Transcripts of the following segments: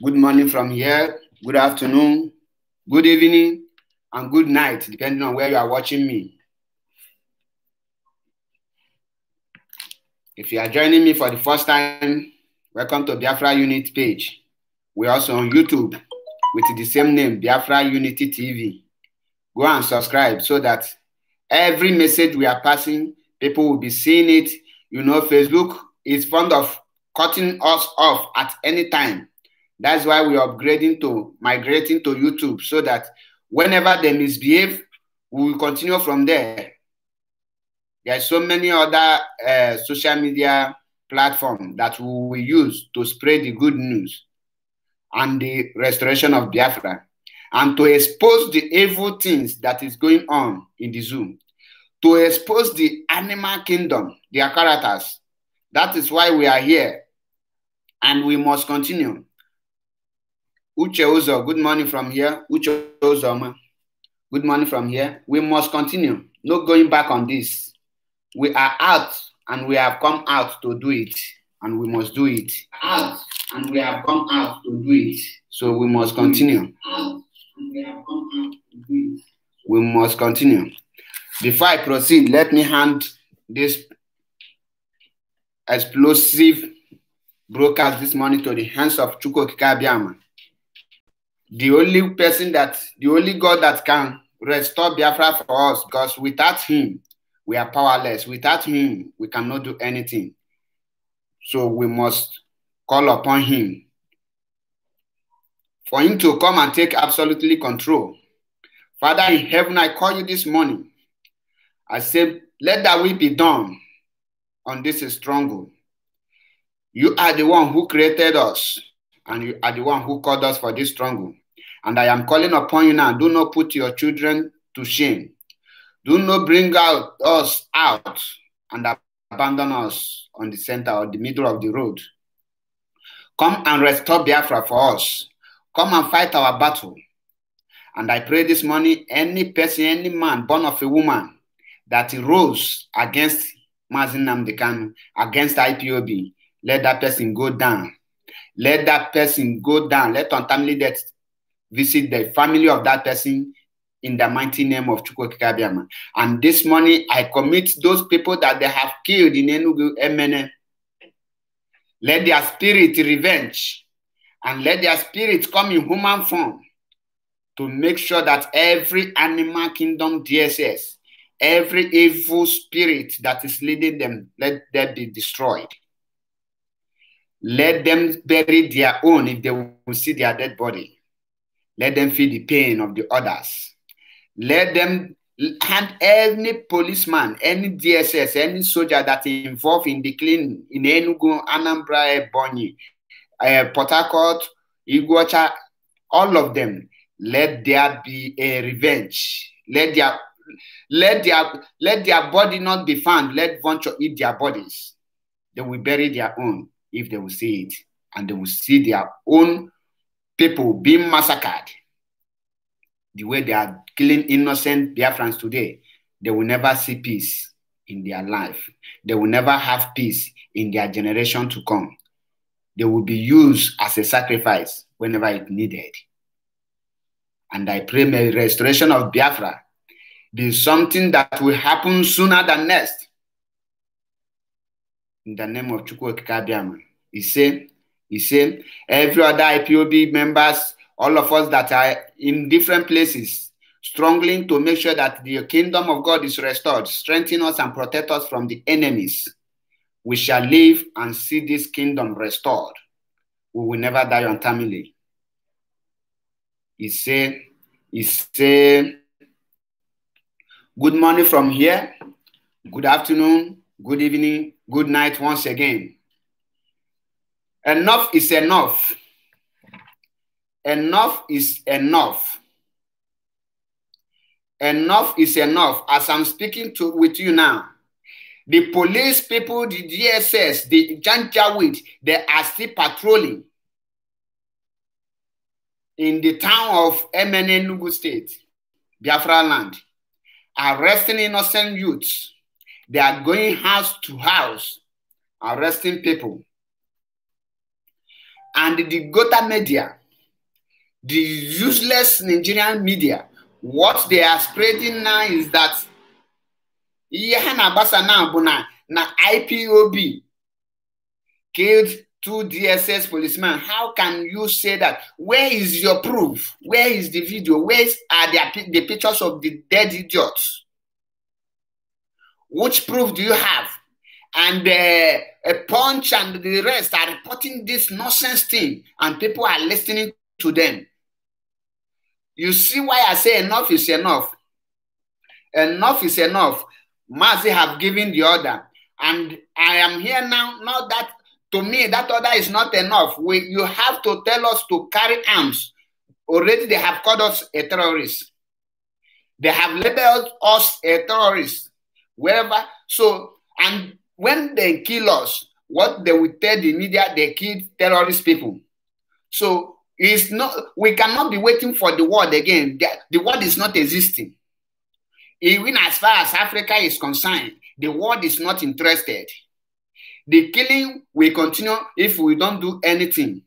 Good morning from here, good afternoon, good evening, and good night, depending on where you are watching me. If you are joining me for the first time, welcome to Biafra Unity page. We're also on YouTube with the same name, Biafra Unity TV. Go and subscribe so that every message we are passing, people will be seeing it. You know, Facebook is fond of cutting us off at any time. That's why we are migrating to YouTube so that whenever they misbehave, we will continue from there. There are so many other social media platforms that we will use to spread the good news and the restoration of Biafra and to expose the evil things that is going on in the zoo, to expose the animal kingdom, their characters. That is why we are here, and we must continue. Uche Ozo, good morning from here. Uche Ozoma, good morning from here. We must continue. No going back on this. We are out, and we have come out to do it, and we must do it. Out, and we have come out to do it. So we must continue. Out, and we have come out to do it. We must continue. Before I proceed, let me hand this explosive broadcast this morning to the hands of Chukwu Okike Abiama. The only God that can restore Biafra for us, because without him, we are powerless. Without him, we cannot do anything. So we must call upon him for him to come and take absolutely control. Father in heaven, I call you this morning. I say, let that will be done on this struggle. You are the one who created us, and you are the one who called us for this struggle. And I am calling upon you now. Do not put your children to shame. Do not bring us out and abandon us on the center or the middle of the road. Come and restore Biafra for us. Come and fight our battle. And I pray this morning, any person, any man born of a woman that rose against Mazi Nnamdi Kanu, against IPOB, let that person go down. Let that person go down. Let untimely death visit the family of that person in the mighty name of Chukwu Okike Abiama. And this morning, I commit those people that they have killed in Enugu, Emene. Let their spirit revenge, and let their spirit come in human form to make sure that every animal kingdom DSS, every evil spirit that is leading them, let that be destroyed. Let them bury their own if they will see their dead body. Let them feel the pain of the others. Let them hand any policeman, any DSS, any soldier that is involved in the cleaning in Enugu, Anambra, Ebonyi, Port Harcourt, Iguacha, all of them, let there be a revenge. Let their body not be found. Let vulture eat their bodies. They will bury their own if they will see it, and they will see their own people being massacred. The way they are killing innocent Biafrans today, they will never see peace in their life. They will never have peace in their generation to come. They will be used as a sacrifice whenever it needed. And I pray may the restoration of Biafra be something that will happen sooner than next. In the name of Chukwu Okike Abiama. He said, every other IPOB members, all of us that are in different places, struggling to make sure that the kingdom of God is restored, strengthen us and protect us from the enemies. We shall live and see this kingdom restored. We will never die untimely. He said, good morning from here, good afternoon, good evening, good night once again. Enough is enough. Enough is enough. Enough is enough. As I'm speaking with you now, the police people, the DSS, the Janjaweed, they are still patrolling in the town of Emene, Enugu State, Biafra land, arresting innocent youths. They are going house to house, arresting people. and the Gota media, the useless Nigerian media, what they are spreading now is that na IPOB killed 2 DSS policemen. How can you say that? Where is your proof? Where is the video? Where are the pictures of the dead idiots? Which proof do you have? And Punch and the rest are reporting this nonsense thing, and people are listening to them. You see why I say enough is enough. Enough is enough. Mazi have given the order, and I am here now. Not that to me that order is not enough. You have to tell us to carry arms. Already they have called us a terrorist. They have labeled us a terrorist. Wherever. So, and when they kill us, what they will tell the media, they killed terrorist people. So it's not. We cannot be waiting for the word again. The word is not existing. Even as far as Africa is concerned, the world is not interested. The killing will continue if we don't do anything.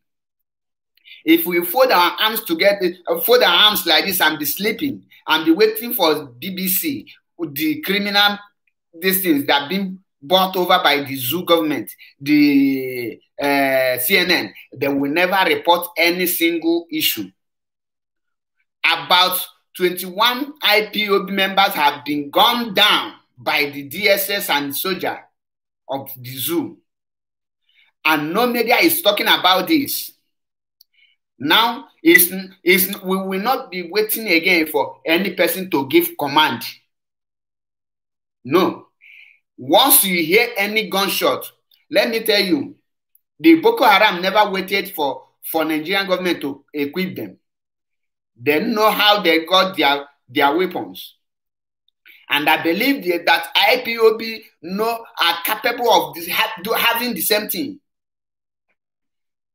If we fold our arms together, fold our arms like this and be sleeping and be waiting for BBC, the criminal these things that have been bought over by the zoo government, the CNN, they will never report any single issue. About 21 IPOB members have been gunned down by the DSS and soldier of the zoo. And no media is talking about this. Now, we will not be waiting again for any person to give command. No. Once you hear any gunshot, let me tell you, the Boko Haram never waited for Nigerian government to equip them. They know how they got their weapons. And I believe that IPOB are capable of having the same thing.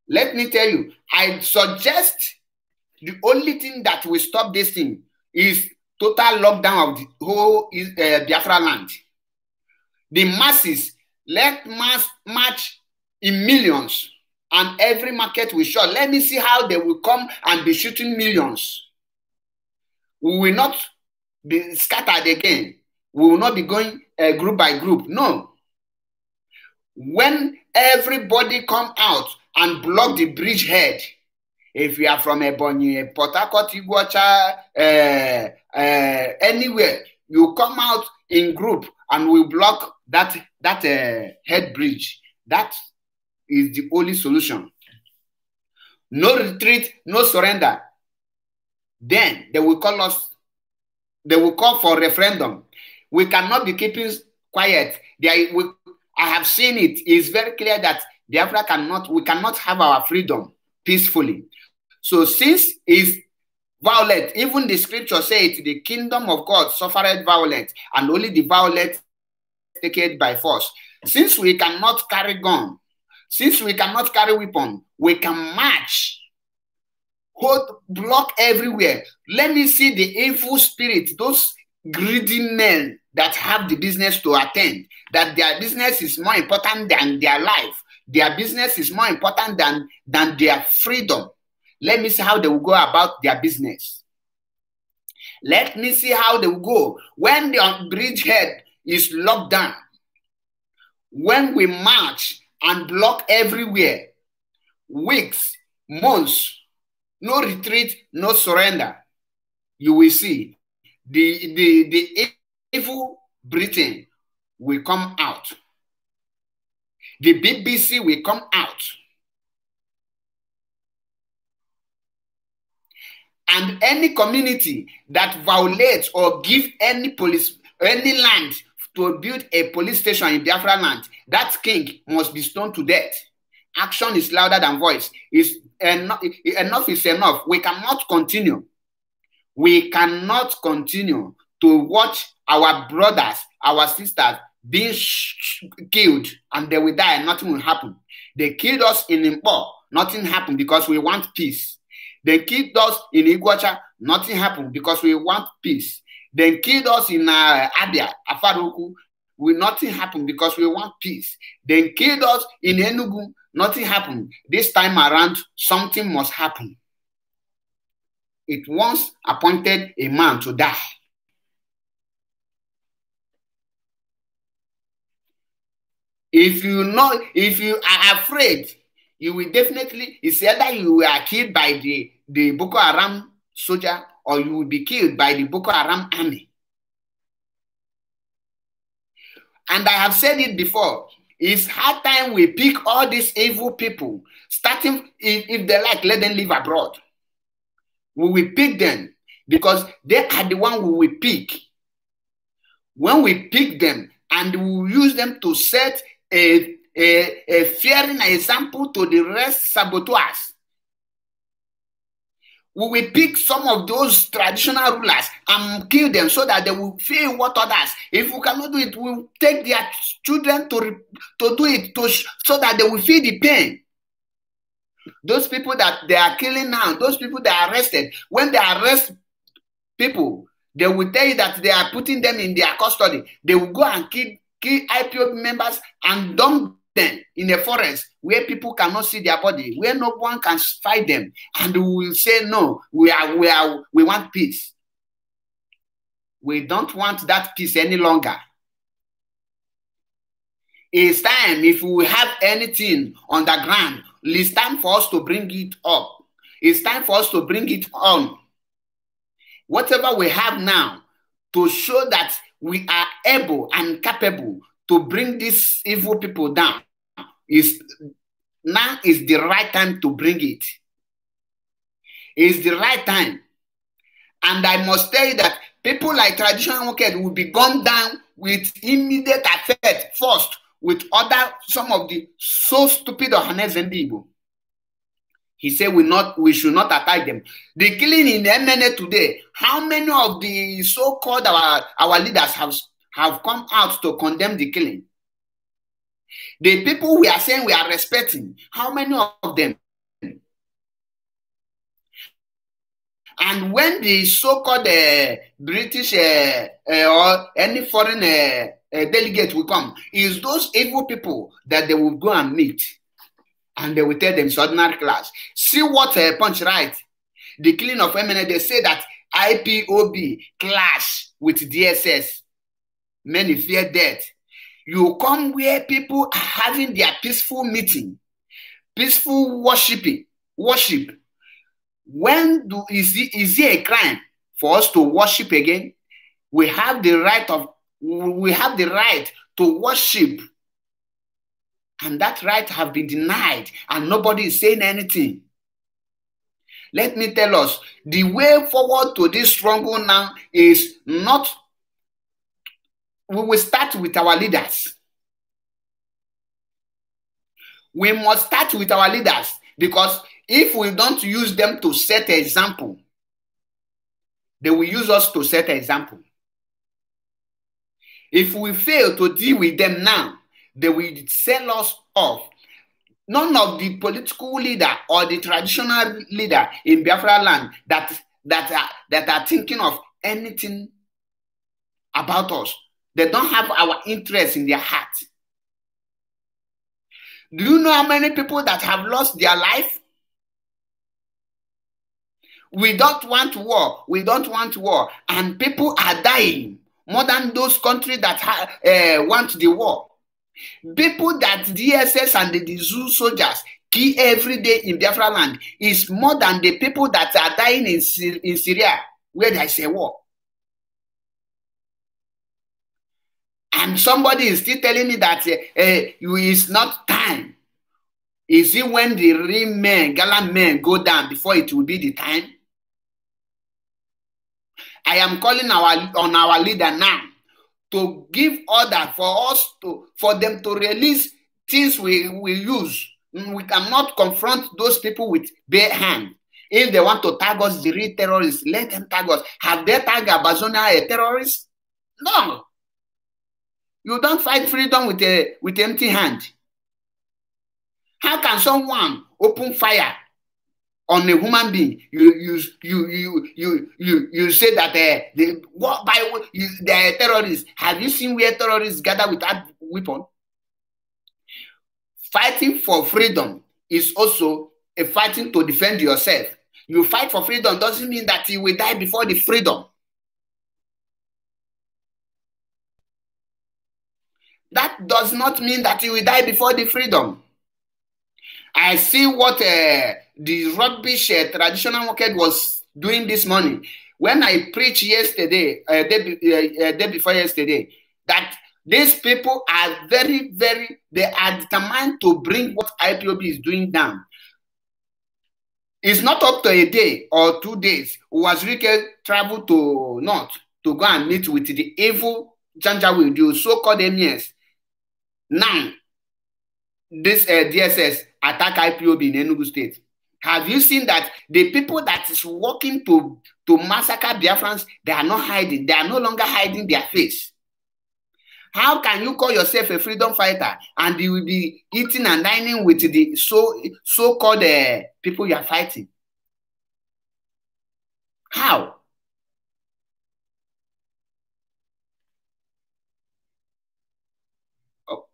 Let me tell you, I suggest the only thing that will stop this thing is total lockdown of the whole Biafra land. The masses, let mass march in millions, and every market will shut. Let me see how they will come and be shooting millions. We will not be scattered again. We will not be going group by group. No. When everybody come out and block the bridgehead, if you are from Ebonyi, Port Harcourt, Iguacha, anywhere, you come out in group and we block that head bridge. That is the only solution. No retreat, no surrender. Then they will call us, they will call for referendum. We cannot be keeping quiet. I have seen it. It's very clear that Biafra we cannot have our freedom peacefully. So since it's violent, even the scripture says the kingdom of God suffered violence, and only the violent take it by force. Since we cannot carry gun, since we cannot carry weapon, we can march, hold, block everywhere. Let me see the evil spirit, those greedy men that have the business to attend, that their business is more important than their life. Their business is more important than their freedom. Let me see how they will go about their business. Let me see how they will go when the bridgehead is locked down. When we march and block everywhere, weeks, months, no retreat, no surrender, you will see the evil Britain will come out. The BBC will come out. And any community that violates or give any land to build a police station in Biafra land, that king must be stoned to death. Action is louder than voice. Enough is enough. We cannot continue. We cannot continue to watch our brothers, our sisters being killed, and they will die and nothing will happen. They killed us in Impo, nothing happened because we want peace. They killed us in Iguacha, nothing happened because we want peace. They killed us in Abia, Afaruku, nothing happened because we want peace. They killed us in Enugu, nothing happened. This time around, something must happen. It once appointed a man to die. If you are afraid, you will definitely, it's either you are killed by the Boko Haram soldier or you will be killed by the Boko Haram army. And I have said it before, it's high time we pick all these evil people, starting, if they like, let them live abroad. We will pick them because they are the one we will pick. When we pick them and we will use them to set a fearing example to the rest saboteurs. We will pick some of those traditional rulers and kill them so that they will feel what others. If we cannot do it, we will take their children to do it so that they will feel the pain. Those people that they are killing now, those people that are arrested, when they arrest people, they will tell you that they are putting them in their custody. They will go and kill IPOB members and dump them in a forest where people cannot see their body, where no one can fight them. And we will say, no, we want peace. We don't want that peace any longer. It's time, if we have anything on the ground, it's time for us to bring it up. It's time for us to bring it on. Whatever we have now, to show that we are able and capable to bring these evil people down, now is the right time to bring it. It's the right time. And I must tell you that people like Traditional Market will be gunned down with immediate effect first with some of the so stupid Ohanes and people. He said we should not attack them. The killing in MNA today, how many of the so-called our leaders have come out to condemn the killing? The people we are saying we are respecting, how many of them? And when the so-called British or any foreign delegate will come, is those evil people that they will go and meet. And they will tell them it's ordinary class. See what Punch write. The killing of MNA, they say that IPOB clash with DSS. Many fear death. You come where people are having their peaceful meeting, peaceful worship. Is it a crime for us to worship again? We have the right to worship. And that right have been denied, and nobody is saying anything. Let me tell us, the way forward to this struggle now is not, we will start with our leaders. We must start with our leaders, because if we don't use them to set an example, they will use us to set an example. If we fail to deal with them now, they will sell us off. None of the political leader or the traditional leader in Biafra land that are thinking of anything about us. They don't have our interest in their heart. Do you know how many people that have lost their life? We don't want war. We don't want war. And people are dying more than those countries that want the war. People that DSS and the zoo soldiers kill every day in Biafra land is more than the people that are dying in Syria, where there is a war. And somebody is still telling me that it's not time. Is it when the real men, gallant men go down before it will be the time? I am calling on our leader now to give order for them to release things we use. We cannot confront those people with bare hand. If they want to tag us the real terrorists, let them tag us. Have they tagged Abazona a terrorist? No. You don't fight freedom with empty hand. How can someone open fire on a human being? You say that they are terrorists. Have you seen where terrorists gather without weapon? Fighting for freedom is also a fighting to defend yourself. You fight for freedom doesn't mean that you will die before the freedom. That does not mean that you will die before the freedom. I see what the rubbish traditional market was doing this morning. When I preached yesterday, day before yesterday, that these people are they are determined to bring what IPOB is doing down. It's not up to a day or 2 days. Wazirike traveled to North to go and meet with the evil Janjaweed, the so-called emirs. Now, this DSS attack IPOB in Enugu State. Have you seen that the people that is working to massacre Biafrans, they are not hiding. They are no longer hiding their face. How can you call yourself a freedom fighter and you will be eating and dining with the so-called people you are fighting? How? Oh.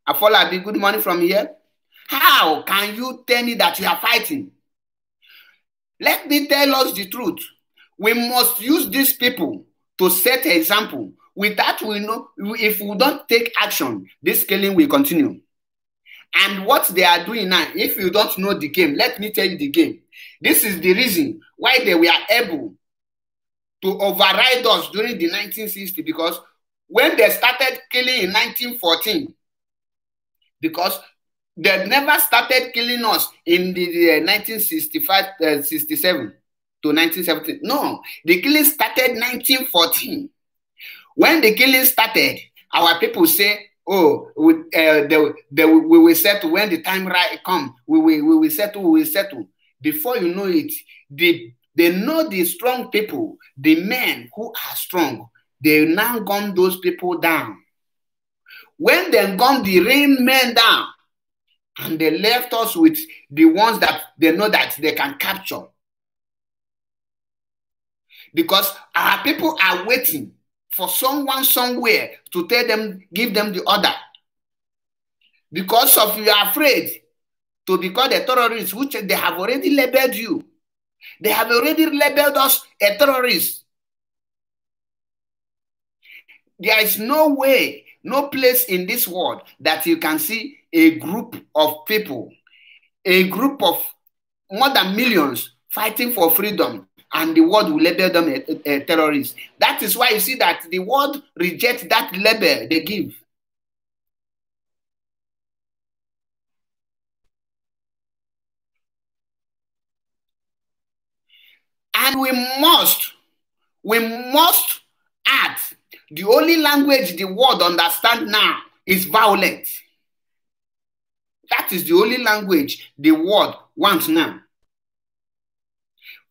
Afolabi, good morning from here. How can you tell me that you are fighting? Let me tell us the truth. We must use these people to set an example. With that, we know if we don't take action, this killing will continue. And what they are doing now, if you don't know the game, let me tell you the game. This is the reason why they were able to override us during the 1960s, because when they started killing in 1914, because they never started killing us in the 1965, 67 to 1970. No, the killing started 1914. When the killing started, our people say, oh, we will settle when the time right come. We will settle. Before you know it, they know the strong people, the men who are strong. They now gun those people down. When they gun the real men down, and they left us with the ones that they know that they can capture. Because our people are waiting for someone somewhere to tell them, give them the order. Because of you are afraid to be called a terrorist, which they have already labeled you. They have already labeled us a terrorist. There is no way, no place in this world that you can see a group of people, a group of more than millions fighting for freedom, and the world will label them a terrorist. That is why you see that the world rejects that label they give. And we must add, the only language the world understands now is violence. That is the only language the world wants now.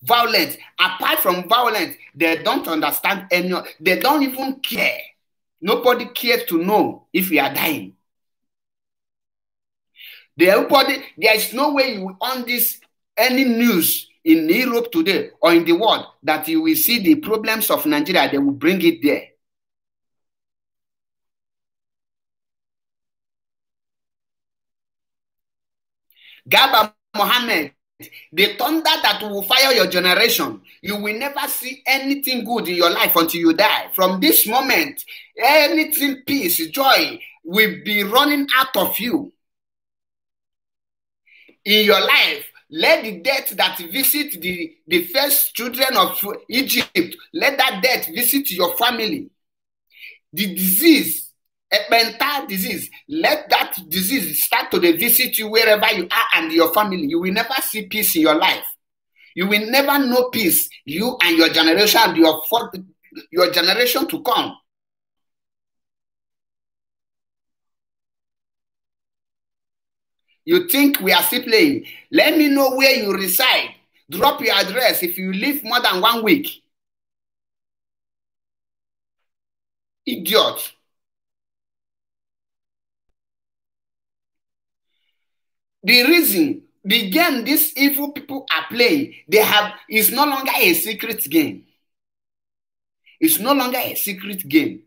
Violence. Apart from violence, they don't understand any. They don't even care. Nobody cares to know if you are dying. There is no way you will on this any news in Europe today or in the world that you will see the problems of Nigeria. They will bring it there. Garba Mohammed, the thunder that will fire your generation, you will never see anything good in your life until you die. From this moment, anything, peace, joy will be running out of you. In your life, let the death that visit the first children of Egypt, let that death visit your family. The disease, a mental disease, let that disease start to visit you wherever you are and your family. You will never see peace in your life. You will never know peace, you and your generation and your generation to come. You think we are still playing? Let me know where you reside. Drop your address if you live more than 1 week. Idiot. The reason, the game these evil people are playing, is no longer a secret game. It's no longer a secret game.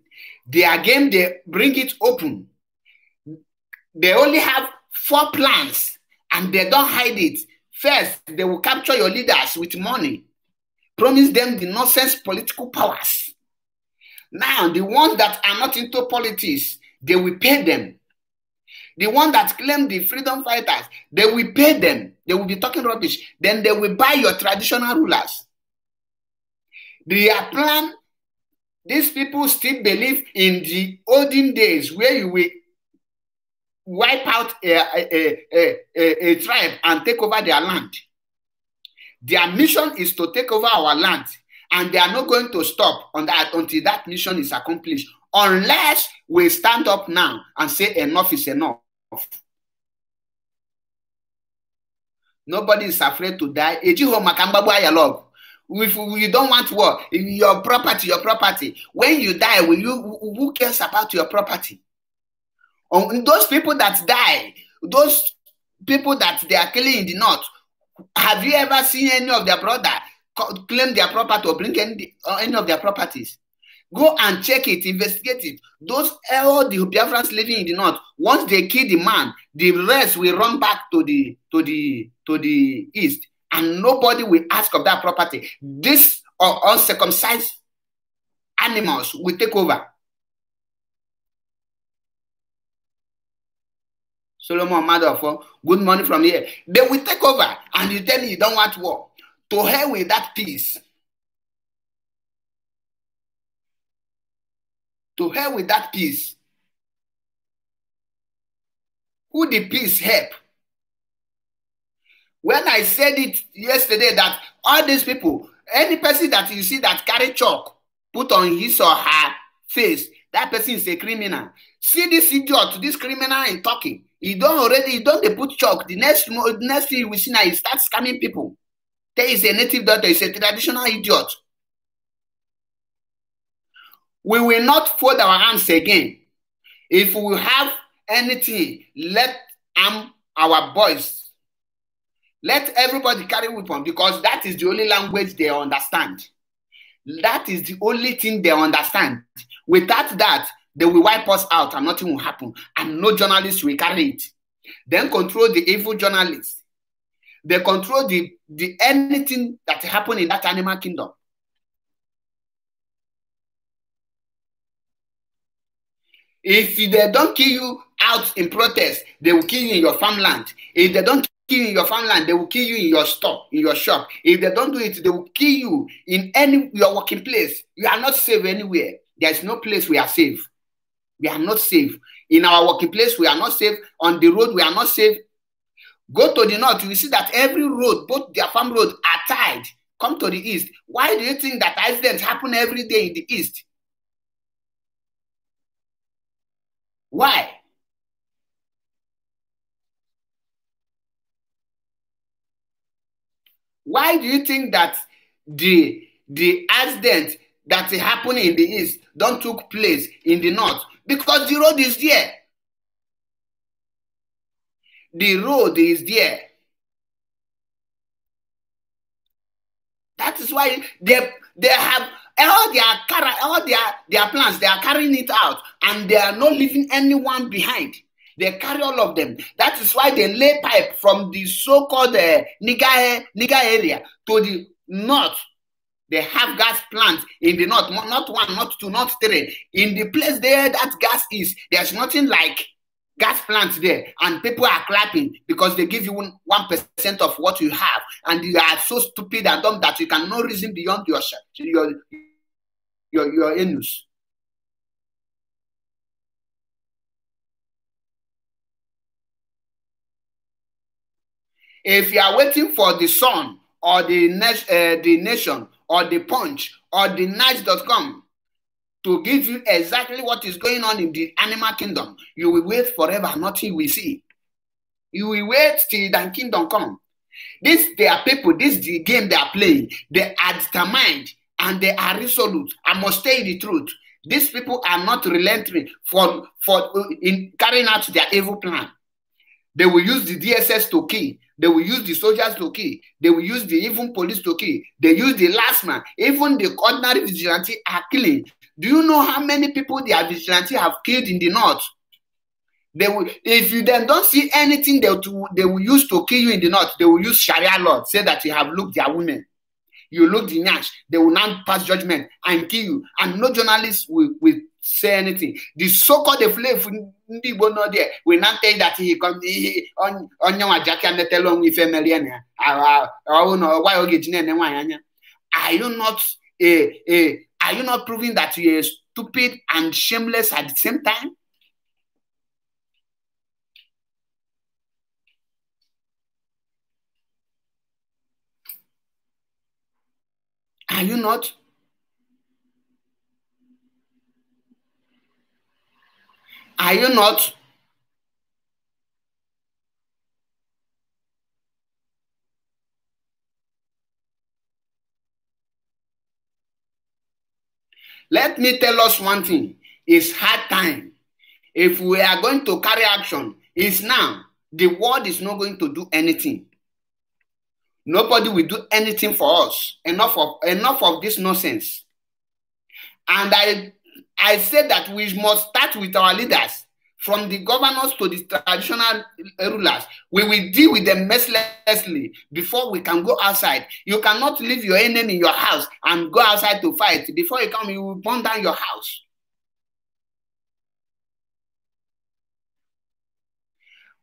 Their game, they bring it open. They only have 4 plans and they don't hide it. First, they will capture your leaders with money, promise them the nonsense political powers. Now, the ones that are not into politics, they will pay them. The ones that claim the freedom fighters, they will pay them. They will be talking rubbish. Then they will buy your traditional rulers. Their plan, these people still believe in the olden days where you will wipe out a tribe and take over their land. Their mission is to take over our land, and they are not going to stop on that until that mission is accomplished, unless we stand up now and say enough is enough. Nobody is afraid to die. If you don't want war, your property. When you die, who cares about your property? Those people that die, those people that they are killing in the north, have you ever seen any of their brother claim their property or bring any of their properties? Go and check it, investigate it. All the Biafrans living in the north, once they kill the man, the rest will run back to the east, and nobody will ask of that property. These uncircumcised animals will take over. Solomon Madofo, good morning from here. They will take over, and you tell me you don't want war. To hell with that peace. To hell with that peace. Who the peace help? When I said it yesterday that all these people, any person that you see that carry chalk, put on his or her face, that person is a criminal. See this idiot, this criminal in talking. He don't they put chalk. The next thing you will see now, he starts scamming people. There is a native doctor, he's a traditional idiot. We will not fold our hands again. If we have anything, let our boys. Let everybody carry weapons, because that is the only language they understand. That is the only thing they understand. Without that, they will wipe us out and nothing will happen. And no journalists will carry it. Then control the evil journalists. They control the anything that happen in that animal kingdom. If they don't kill you out in protest, they will kill you in your farmland. If they don't kill you in your farmland, they will kill you in your store, in your shop. If they don't do it, they will kill you in your working place. You are not safe anywhere. There is no place we are safe. We are not safe. In our working place, we are not safe. On the road, we are not safe. Go to the north, you will see that every road, both their farm roads, are tied. Come to the east. Why do you think that accidents happen every day in the east? Why? Why do you think that the accident that happened in the east don't took place in the north? Because the road is there. The road is there. That is why they have all their plans. They are carrying it out, and they are not leaving anyone behind. They carry all of them. That is why they lay pipe from the so-called Niger area to the north. They have gas plants in the north, not one, not two, not three. In the place there that gas is, there's nothing like gas plants there, and people are clapping because they give you 1% of what you have, and you are so stupid and dumb that you cannot reason beyond your anus. If you are waiting for the Sun or the Nation or the Punch or the Nice.com to give you exactly what is going on in the animal kingdom, you will wait forever, nothing will see. You will wait till the kingdom come. They are people, this is the game they are playing. They are determined and they are resolute. I must tell you the truth. These people are not relenting in carrying out their evil plan. They will use the DSS to kill. They will use the soldiers to kill. They will use the even police to kill. They use the last man. Even the ordinary vigilante are killing. Do you know how many people their vigilante have killed in the north? They will, if you then don't see anything they will use to kill you in the north, they will use Sharia law, say that you have looked their women. You look the nyash, they will now pass judgment and kill you. And no journalist will say anything. The so-called slave will not there will not tell you that he come on your jacket and tell on with family. Are you not proving that you are stupid and shameless at the same time? Are you not? Are you not? Let me tell us one thing. It's hard time. If we are going to carry action, it's now. The world is not going to do anything. Nobody will do anything for us. Enough of this nonsense. And I said that we must start with our leaders, from the governors to the traditional rulers. We will deal with them mercilessly before we can go outside. You cannot leave your enemy in your house and go outside to fight. Before you come, you will burn down your house.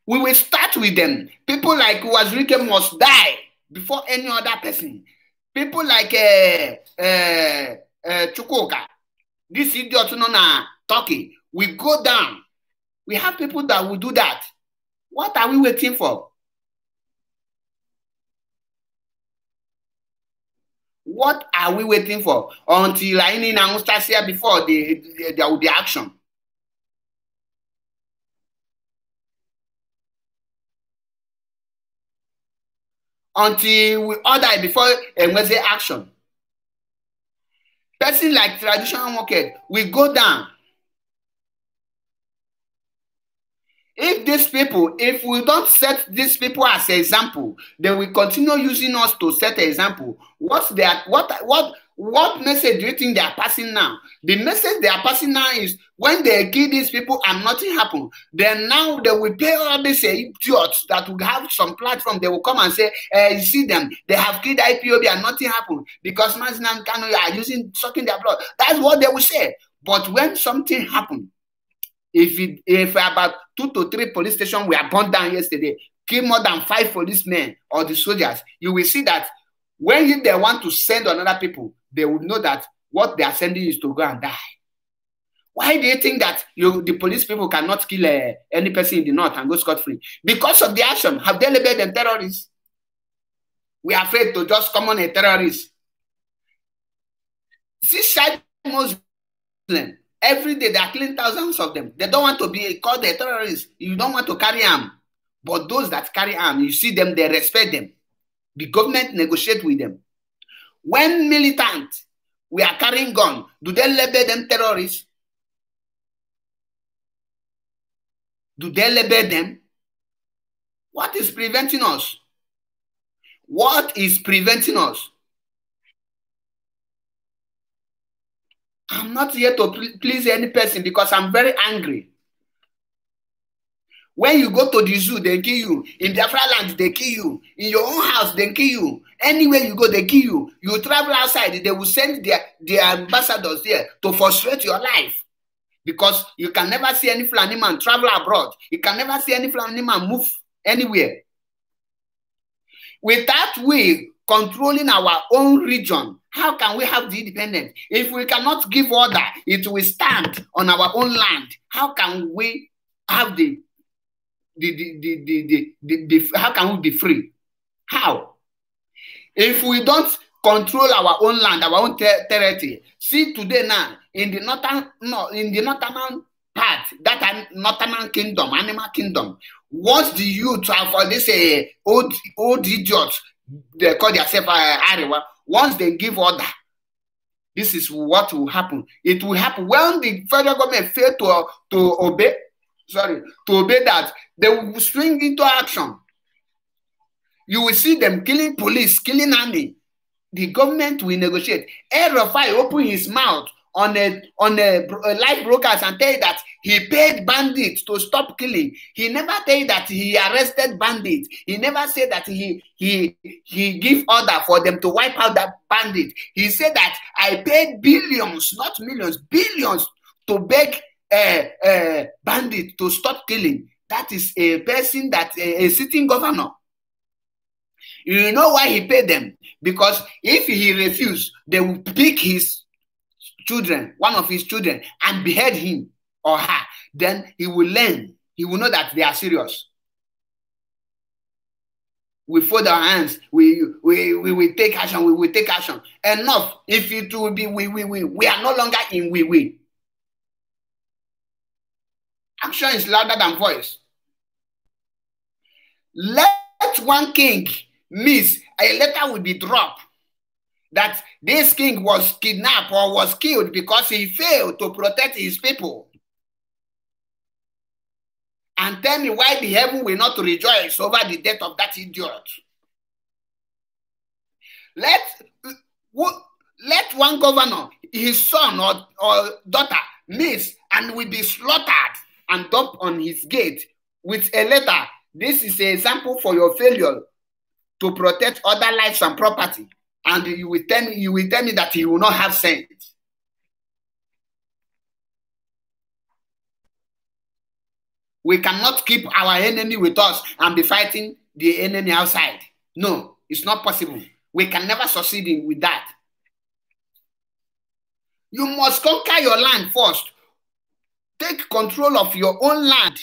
We will start with them. People like Wazirike must die before any other person. People like Chukwuka, this idiot known as Turkey, we go down. We have people that will do that. What are we waiting for? What are we waiting for? Until I need Anastasia before there will be action. Until we order before we say action. Person like traditional market, we go down. If we don't set these people as an example, they will continue using us to set an example. What message do you think they are passing now? The message they are passing now is when they kill these people and nothing happens, then now they will pay all these idiots that will have some platform. They will come and say, you see them, they have killed IPOB and nothing happened because Mazinam Kanu are sucking their blood. That's what they will say. But when something happens, if about 2 to 3 police stations were burned down yesterday, kill more than 5 policemen or the soldiers, you will see that when they want to send another people, they would know that what they are sending is to go and die. Why do you think that the police people cannot kill any person in the north and go scot-free? Because of the action. Have they labeled them terrorists? We are afraid to just come on a terrorist. See, Shia Muslim, every day they are killing thousands of them. They don't want to be called a terrorist. You don't want to carry arm. But those that carry arm, you see them, they respect them. The government negotiate with them. When militant, we are carrying gun, do they label them terrorists? Do they label them? What is preventing us? What is preventing us? I'm not here to please any person because I'm very angry. When you go to the zoo, they kill you. In Biafra land, they kill you. In your own house, they kill you. Anywhere you go, they kill you. You travel outside, they will send their ambassadors there to frustrate your life. Because you can never see any Fulani man travel abroad. You can never see any Fulani man move anywhere. Without we controlling our own region, how can we have the independence? If we cannot give order, it will stand on our own land. How can we have how can we be free? How? If we don't control our own land, our own territory. See today now, in the northern part, that northern kingdom, animal kingdom, once the youth are for this old idiots, they call themselves Arewa, once they give order, this is what will happen. It will happen when the federal government fail to obey that, they will swing into action. You will see them killing police, killing army. The government will negotiate. El Rufai opened his mouth on a live broadcast and tell you that he paid bandits to stop killing. He never tell you that he arrested bandits. He never said that he give order for them to wipe out that bandit. He said that I paid billions, not millions, billions to beg bandits to stop killing. That is a person that a sitting governor. You know why he paid them? Because if he refused, they will pick his children, one of his children, and behead him or her. Then he will learn. He will know that they are serious. We fold our hands. We will take action. We will take action. Enough. If it will be we are no longer in we. Action is louder than voice. Let one king miss, a letter will be dropped that this king was kidnapped or was killed because he failed to protect his people. And tell me why the heaven will not rejoice over the death of that idiot. Let one governor, his son or daughter, miss and will be slaughtered and dumped on his gate with a letter. This is an example for your failure to protect other lives and property. And you will tell me that you will not have sense. We cannot keep our enemy with us and be fighting the enemy outside. No, it's not possible. We can never succeed with that. You must conquer your land first. Take control of your own land.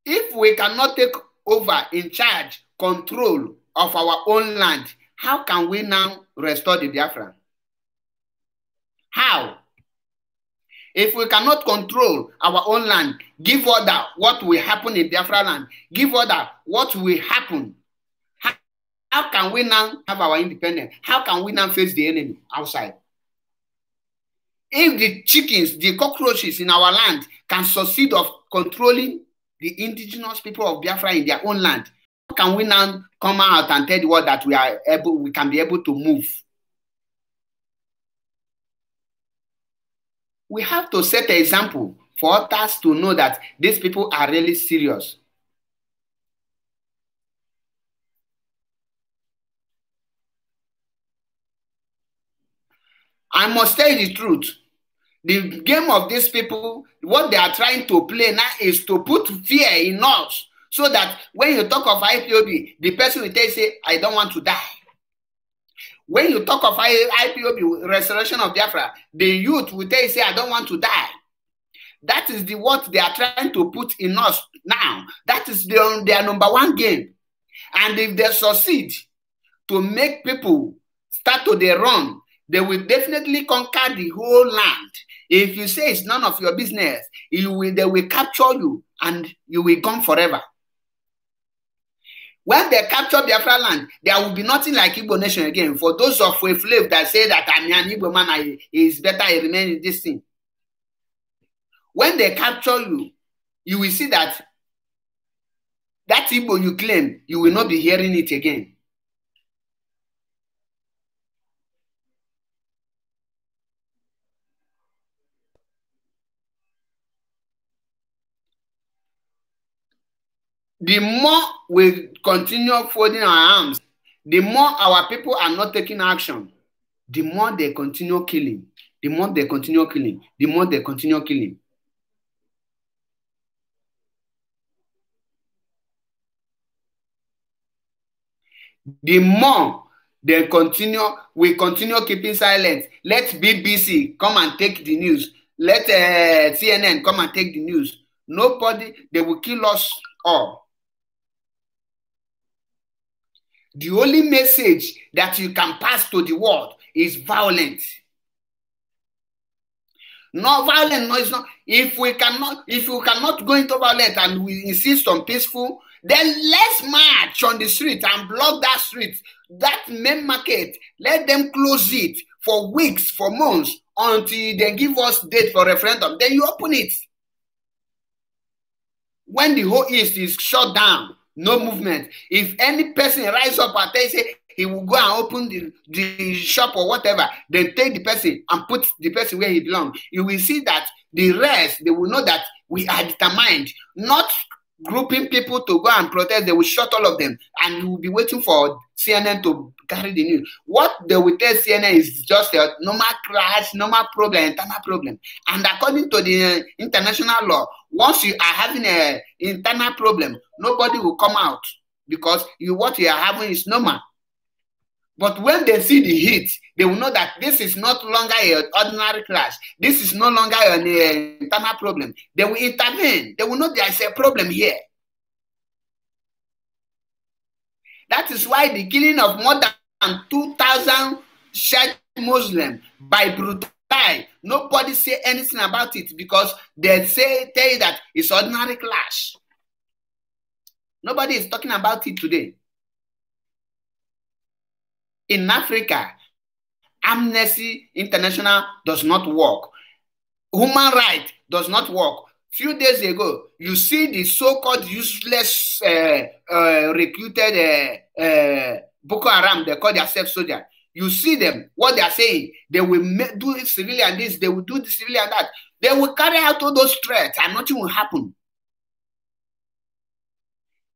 If we cannot take over, in charge, control of our own land, how can we now restore the Biafra? How? If we cannot control our own land, give order what will happen in Biafra land, give order what will happen. How can we now have our independence? How can we now face the enemy outside? If the chickens, the cockroaches in our land can succeed of controlling the indigenous people of Biafra in their own land, how can we now come out and tell the world that we can be able to move? We have to set an example for others to know that these people are really serious. I must tell you the truth. The game of these people, what they are trying to play now is to put fear in us, so that when you talk of IPOB, the person will tell you, say, I don't want to die. When you talk of IPOB, restoration of Biafra, the youth will tell you, say, I don't want to die. That is what they are trying to put in us now. That is their number one game. And if they succeed to make people start to run, they will definitely conquer the whole land. If you say it's none of your business, they will capture you and you will gone forever. When they capture Biafra land, there will be nothing like Igbo nation again. For those of a slave that say that I'm an Igbo man, it's better I remain in this thing. When they capture you, you will see that Igbo you claim, you will not be hearing it again. The more we continue folding our arms, the more our people are not taking action, the more they continue killing, the more they continue killing, the more they continue killing. The more they we continue keeping silent. Let BBC come and take the news. Let CNN come and take the news. Nobody, they will kill us all. The only message that you can pass to the world is violence. No violence, no, it's not. If you cannot go into violence and we insist on peaceful, then let's march on the street and block that street, that main market. Let them close it for weeks, for months, until they give us date for referendum. Then you open it. When the whole East is shut down, no movement. If any person rise up and say he will go and open the shop or whatever, then take the person and put the person where he belongs. You will see that the rest, they will know that we are determined, not grouping people to go and protest. They will shut all of them, and you will be waiting for CNN to carry the news. What they will tell CNN is just a normal crash, normal problem, internal problem. And according to the international law, once you are having an internal problem, nobody will come out because what you are having is normal. But when they see the heat, they will know that this is not longer an ordinary crash. This is no longer an internal problem. They will intervene. They will know there is a problem here. That is why the killing of more than 2,000 Shiite Muslims by brutality, nobody say anything about it because they tell you that it's ordinary clash. Nobody is talking about it today. In Africa, Amnesty International does not work. Human rights does not work. Few days ago, you see the so-called useless recruited Boko Haram, they call themselves soldiers. You see them, what they are saying, they will do civilian this, they will do the civilian that. They will carry out all those threats and nothing will happen.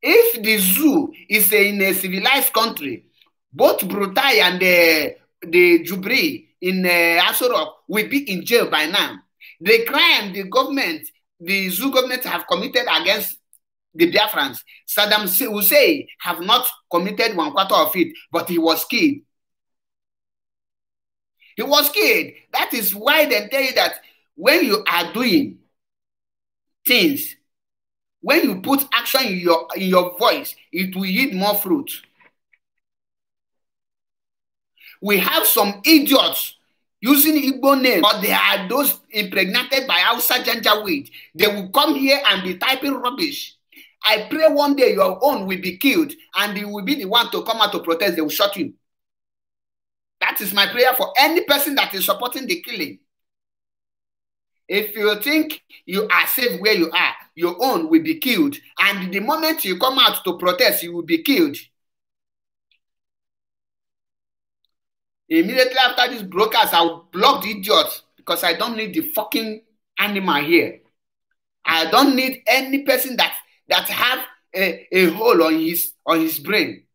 If the zoo is in a civilized country, both Brutai and the Jubri in Aso Rock will be in jail by now. The crime the government, the zoo government have committed against the Biafrans, Saddam Hussein have not committed 1/4 of it, but he was killed. He was killed. That is why they tell you that when you are doing things, when you put action in your voice, it will yield more fruit. We have some idiots using Igbo names, but they are those impregnated by Hausa Janjaweed. They will come here and be typing rubbish. I pray one day your own will be killed and you will be the one to come out to protest. They will shot you. That is my prayer for any person that is supporting the killing. If you think you are safe where you are, your own will be killed. And the moment you come out to protest, you will be killed. Immediately after this broadcast, I will block the idiots because I don't need the fucking animal here. I don't need any person that have a hole on his brain.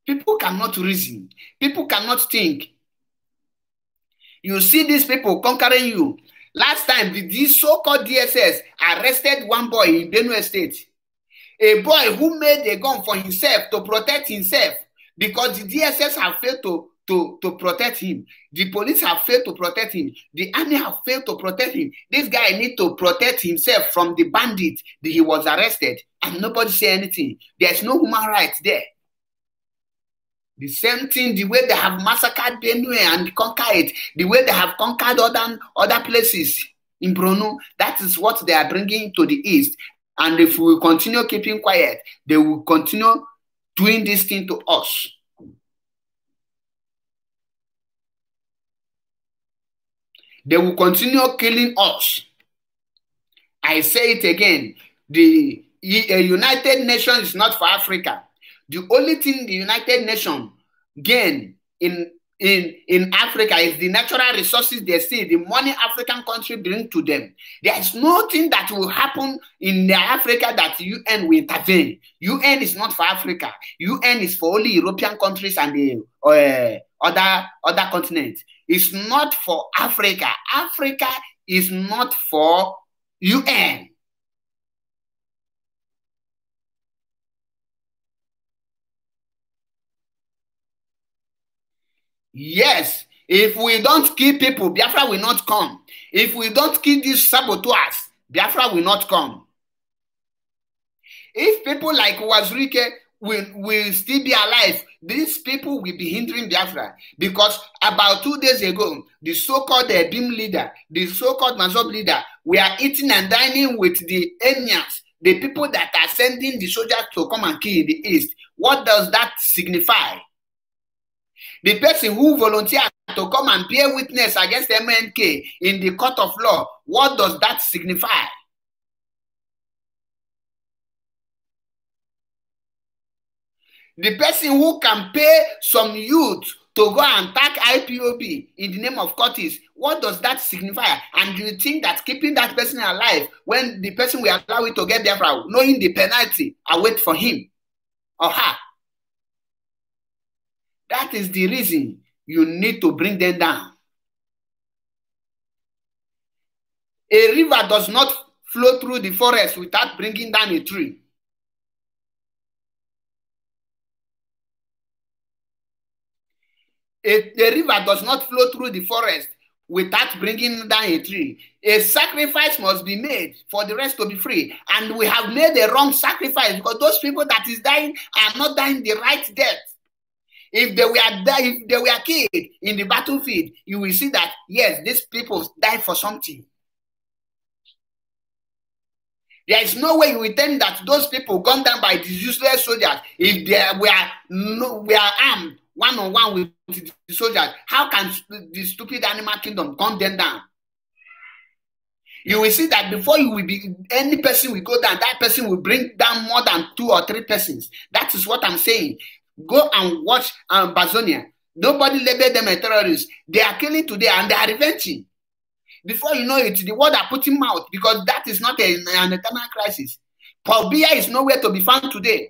People cannot reason. People cannot think. You see these people conquering you. Last time, this so-called DSS arrested one boy in Benue State. A boy who made a gun for himself to protect himself. Because the DSS have failed to protect him. The police have failed to protect him. The army have failed to protect him. This guy needs to protect himself from the bandit that he was arrested. And nobody say anything. There's no human rights there. The same thing, the way they have massacred Benue and conquered it, the way they have conquered other places in Borno, that is what they are bringing to the east. And if we continue keeping quiet, they will continue doing this thing to us. They will continue killing us. I say it again. The United Nations is not for Africa. The only thing the United Nations gain in Africa is the natural resources they see, the money African countries bring to them. There is nothing that will happen in Africa that the UN will intervene. UN is not for Africa. UN is for only European countries and the other continents. It's not for Africa. Africa is not for UN. Yes, if we don't kill people, Biafra will not come. If we don't kill these saboteurs, Biafra will not come. If people like Wazirike will still be alive, these people will be hindering Biafra. Because about 2 days ago, the so-called BIM leader, the so-called Mazob leader, we are eating and dining with the Enyas, the people that are sending the soldiers to come and kill in the east. What does that signify? The person who volunteered to come and bear witness against MNK in the court of law, what does that signify? The person who can pay some youth to go and attack IPOB in the name of Curtis, what does that signify? And do you think that keeping that person alive when the person will allow it to get Biafra, knowing the penalty await for him or her? That is the reason you need to bring them down. A river does not flow through the forest without bringing down a tree. A river does not flow through the forest without bringing down a tree. A sacrifice must be made for the rest to be free. And we have made a wrong sacrifice because those people that is dying are not dying the right death. If they were killed in the battlefield, you will see that, yes, these people died for something. There is no way you will tell that those people gunned down by these useless soldiers, if they were armed one-on-one with the soldiers, how can the stupid animal kingdom gun them down? You will see that before you will be, any person will go down, that person will bring down more than 2 or 3 persons. That is what I'm saying. Go and watch Bazonia. Nobody labeled them a terrorist. They are killing today and they are revenging. Before you know it, the world are putting mouth because that is not an eternal crisis. Paul Biya is nowhere to be found today.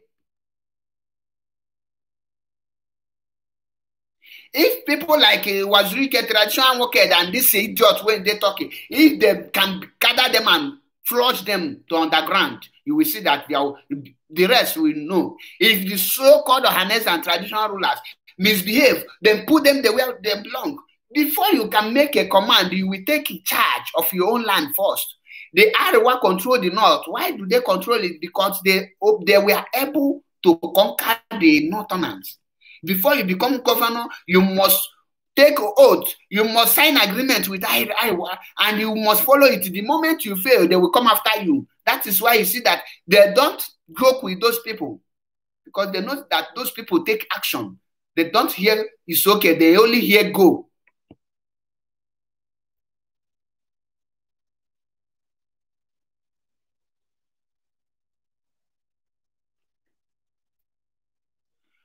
If people like Wazirike, traditional workers, and this idiot when they're talking, if they can gather them and flush them to underground, you will see that the rest will know. If the so-called Ohanes and traditional rulers misbehave, then put them the way they belong. Before you can make a command, you will take charge of your own land first. The Arewa control the north. Why do they control it? Because they were able to conquer the northerners. Before you become governor, you must take oath. You must sign agreement with Arewa, and you must follow it. The moment you fail, they will come after you. That is why you see that they don't joke with those people, because they know that those people take action. They don't hear it's okay. They only hear go.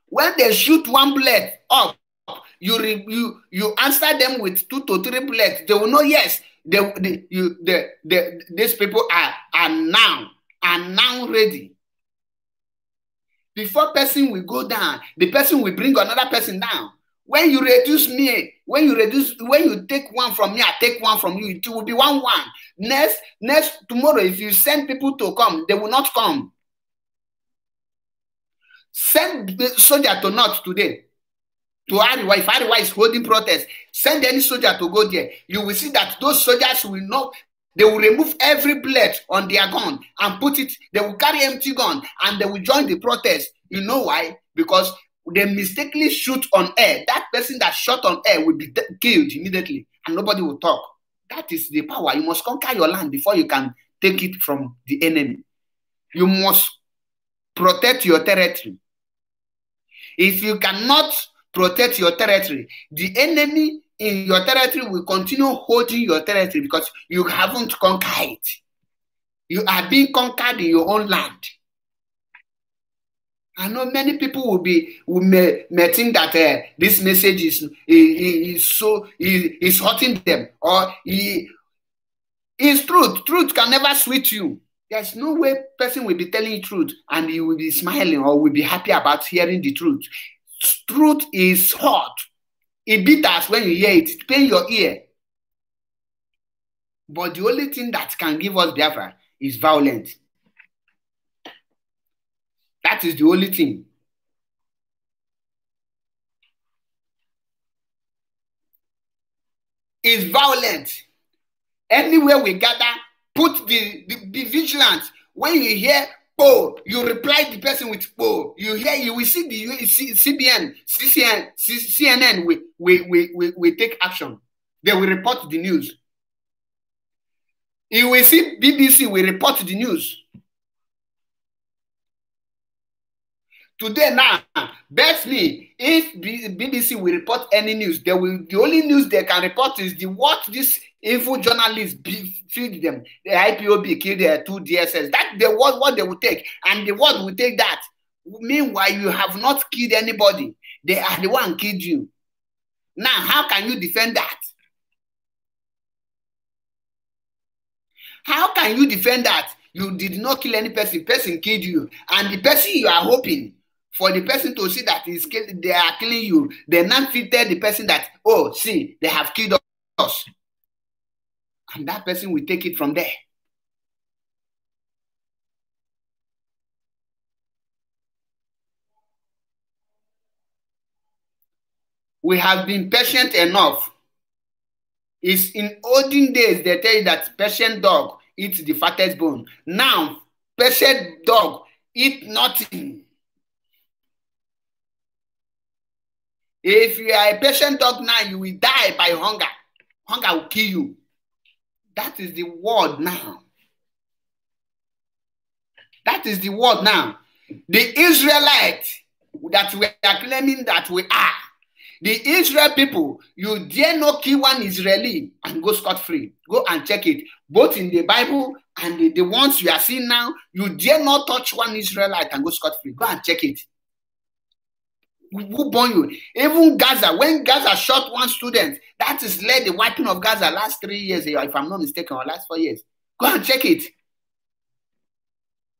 When they shoot one bullet up, you answer them with 2 to 3 bullets. They will know, yes, these people are now ready. Before person will go down, the person will bring another person down. When you reduce me, when you take one from me, I take one from you, it will be 1-1. Next tomorrow, if you send people to come, they will not come. Send the soldier to North today, to Arewa. If Arewa is holding protest, send any soldier to go there. You will see that those soldiers will not, they will remove every bullet on their gun and put it, they will carry empty gun and they will join the protest. You know why? Because they mistakenly shoot on air. That person that shot on air will be killed immediately and nobody will talk. That is the power. You must conquer your land before you can take it from the enemy. You must protect your territory. If you cannot protect your territory, the enemy in your territory will continue holding your territory because you haven't conquered it. You are being conquered in your own land. I know many people may think that this message is hurting them, or it's truth. Truth can never sweet you. There's no way person will be telling you truth and you will be smiling or will be happy about hearing the truth. Truth is hot. It bitters when you hear it. It pains your ear. But the only thing that can give us Biafra is violence. That is the only thing. It's violent. Anywhere we gather, put the vigilant. When you hear "oh," you reply the person with "oh." You will see the CNN will take action. They will report the news. You will see BBC will report the news. Today now, bet me, if BBC will report any news, the only news they can report is what this evil journalists feed them. The IPOB killed their 2 DSS. That's the word what they will take, and the world will take that. Meanwhile, you have not killed anybody. They are the one killed you. Now, how can you defend that? How can you defend that? You did not kill any person. Person killed you, and the person you are hoping for the person to see that they are killing you, they now fitted the person that, oh, see, they have killed us. And that person will take it from there. We have been patient enough. It's in olden days, they tell you that patient dog eats the fattest bone. Now, patient dog eat nothing. If you are a patient dog now, you will die by hunger. Hunger will kill you. That is the word now. That is the word now. The Israelites that we are claiming that we are. The Israel people, you dare not kill one Israeli and go scot-free. Go and check it. Both in the Bible and the ones you are seeing now, you dare not touch one Israelite and go scot-free. Go and check it. Who born you? Even Gaza, when Gaza shot one student, that is led the wiping of Gaza last 3 years, if I'm not mistaken, or last 4 years. Go and check it.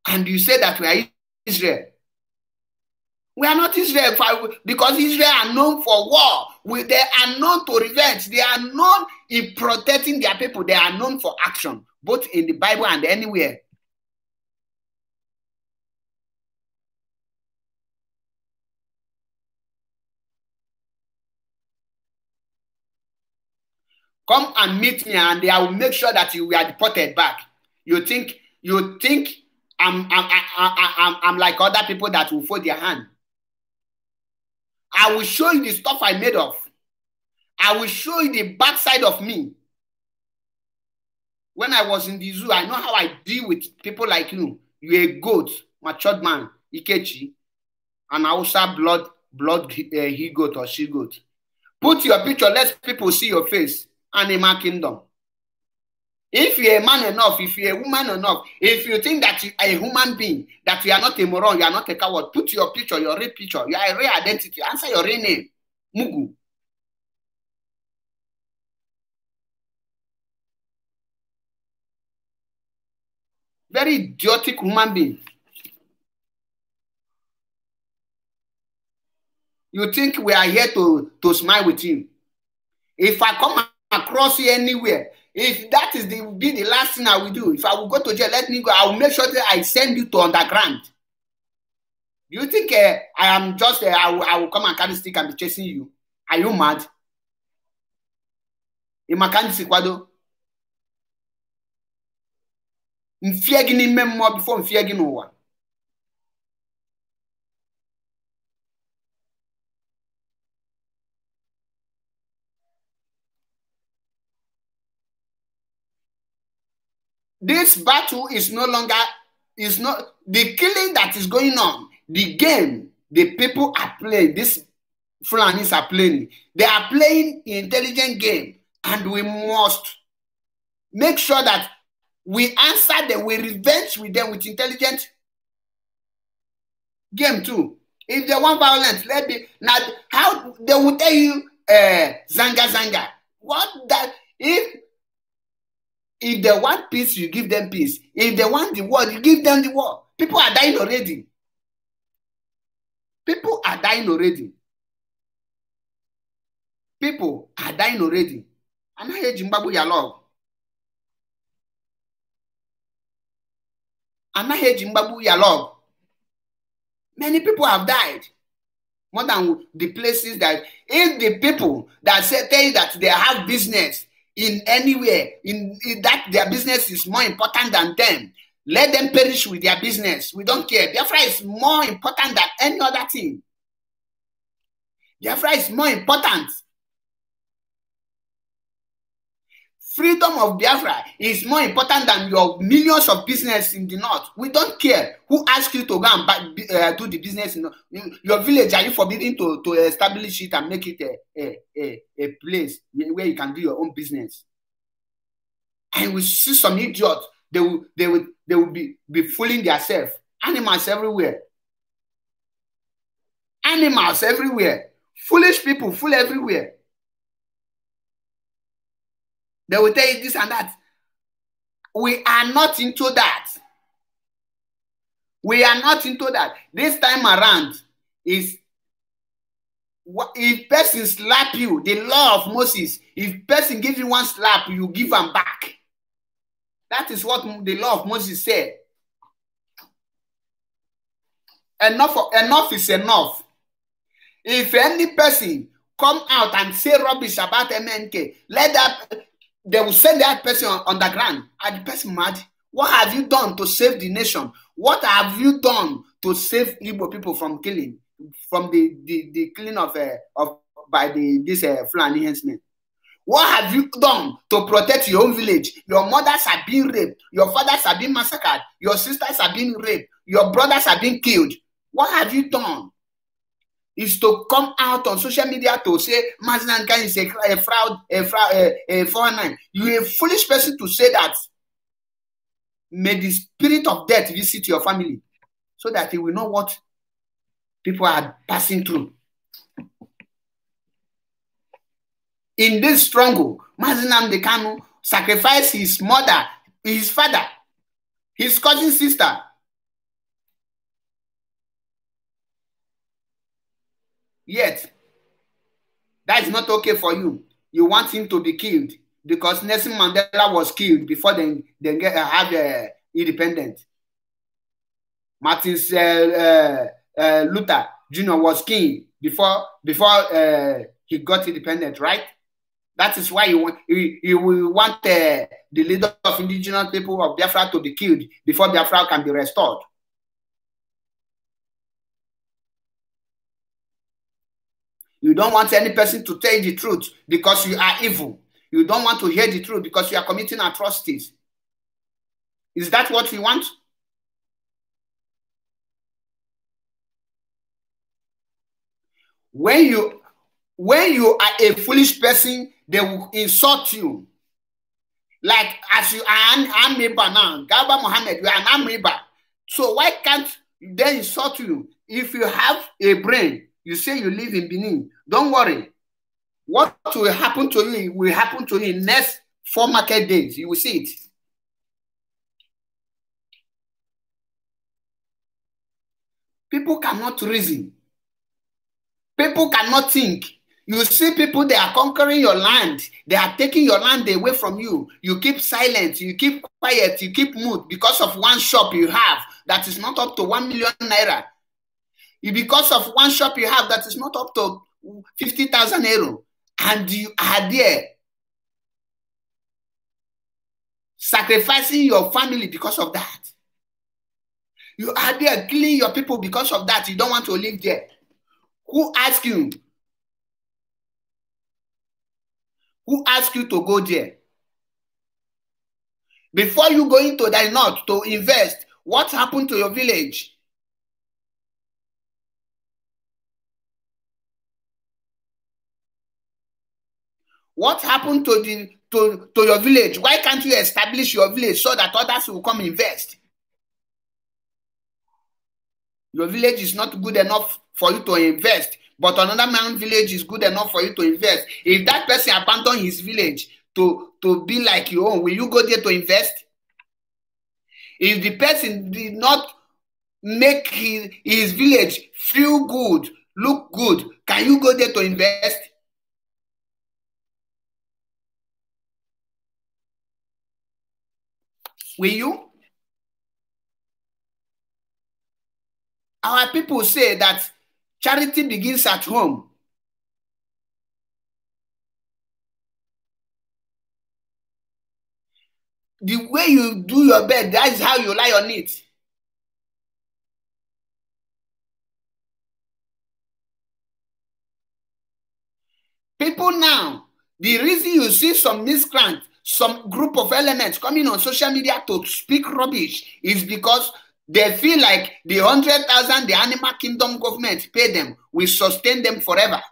And you say that we are Israel. We are not Israel because Israel are known for war. They are known to revenge. They are known in protecting their people. They are known for action, both in the Bible and anywhere. Come and meet me, and I will make sure that you are deported back. You think I'm like other people that will fold their hand. I will show you the stuff I made of. I will show you the backside of me. When I was in the zoo, I know how I deal with people like you. You're a goat, matured man, Ikechi, and Hausa blood he goat or she goat. Put your picture, let people see your face. Animal kingdom. If you're a man enough, if you're a woman enough, if you think that you are a human being, that you are not a moron, you are not a coward, put your picture, your real picture, your real identity, answer your real name. Mugu. Very idiotic human being. You think we are here to smile with you. If I come across you anywhere, if that is be the last thing I will do, if I will go to jail, let me go. I will make sure that I send you to underground. Do you think I am just, I will come and carry stick and be chasing you? Are you mad? Imakani Mfiagini memo before mfiagini one. This battle is no longer, is not the killing that is going on. The game the people are playing, these Fulanis are playing. They are playing intelligent game, and we must make sure that we answer them, we revenge with them with intelligent game too. If they want violence, let me now. How they will tell you, zanga. What that if they want peace, you give them peace. If they want the war, you give them the war. People are dying already. People are dying already. People are dying already. And I hear Zimbabwe Yalog. And I hear Zimbabwe Yalog. Many people have died. More than the places that, if the people that say tell you that they have business in anywhere, in that their business is more important than them, let them perish with their business. We don't care. Biafra is more important than any other thing. Biafra is more important. Freedom of Biafra is more important than your millions of business in the north. We don't care who asked you to go and do the business in your village. Are you forbidden to establish it and make it a place where you can do your own business? And we see some idiots. They will be fooling themselves. Animals everywhere. Animals everywhere. Foolish people, fool everywhere. They will tell you this and that. We are not into that. We are not into that. This time around is if person slap you, the law of Moses, if person gives you one slap, you give them back. That is what the law of Moses said. Enough is enough. If any person come out and say rubbish about MNK, they will send that person on the ground. Are the person mad? What have you done to save the nation? What have you done to save Igbo people from killing, from the killing of by this Fulani henchmen? What have you done to protect your own village? Your mothers are being raped. Your fathers are being massacred. Your sisters are being raped. Your brothers are being killed. What have you done? Is to come out on social media to say Mazi Nnamdi Kanu is a fraud, a 419. You're a foolish person to say that. May the spirit of death visit your family so that you will know what people are passing through. In this struggle, Mazi Nnamdi Kanu sacrificed his mother, his father, his cousin sister. Yet, that is not okay for you. You want him to be killed because Nelson Mandela was killed before they have independence. Martin Luther Jr. was killed before he got independent, right? That is why you will want the leader of indigenous people of Biafra to be killed before Biafra can be restored. You don't want any person to tell you the truth because you are evil. You don't want to hear the truth because you are committing atrocities. Is that what you want? When you are a foolish person, they will insult you. Like as you are an Amriba now, Garba Mohammed, you are an Amriba. So why can't they insult you? If you have a brain, you say you live in Benin, don't worry. What will happen to you will happen to you in next 4 market days. You will see it. People cannot reason. People cannot think. You see people, they are conquering your land. They are taking your land away from you. You keep silent. You keep quiet. You keep mute because of one shop you have that is not up to 1 million naira. Because of one shop you have that is not up to 50,000 euro. And you are there sacrificing your family because of that. You are there killing your people because of that. You don't want to live there. Who asked you? Who asked you to go there? Before you go into the north to invest, what happened to your village? What happened to your village? Why can't you establish your village so that others will come invest? Your village is not good enough for you to invest, but another man's village is good enough for you to invest. If that person abandoned his village to be like your own, will you go there to invest? If the person did not make his village feel good, look good, can you go there to invest? Will you? Our people say that charity begins at home. The way you do your bed, that is how you lie on it. People now, the reason you see some miscreants, some group of elements coming on social media to speak rubbish is because they feel like the 100,000 the Animal Kingdom government pay them will sustain them forever.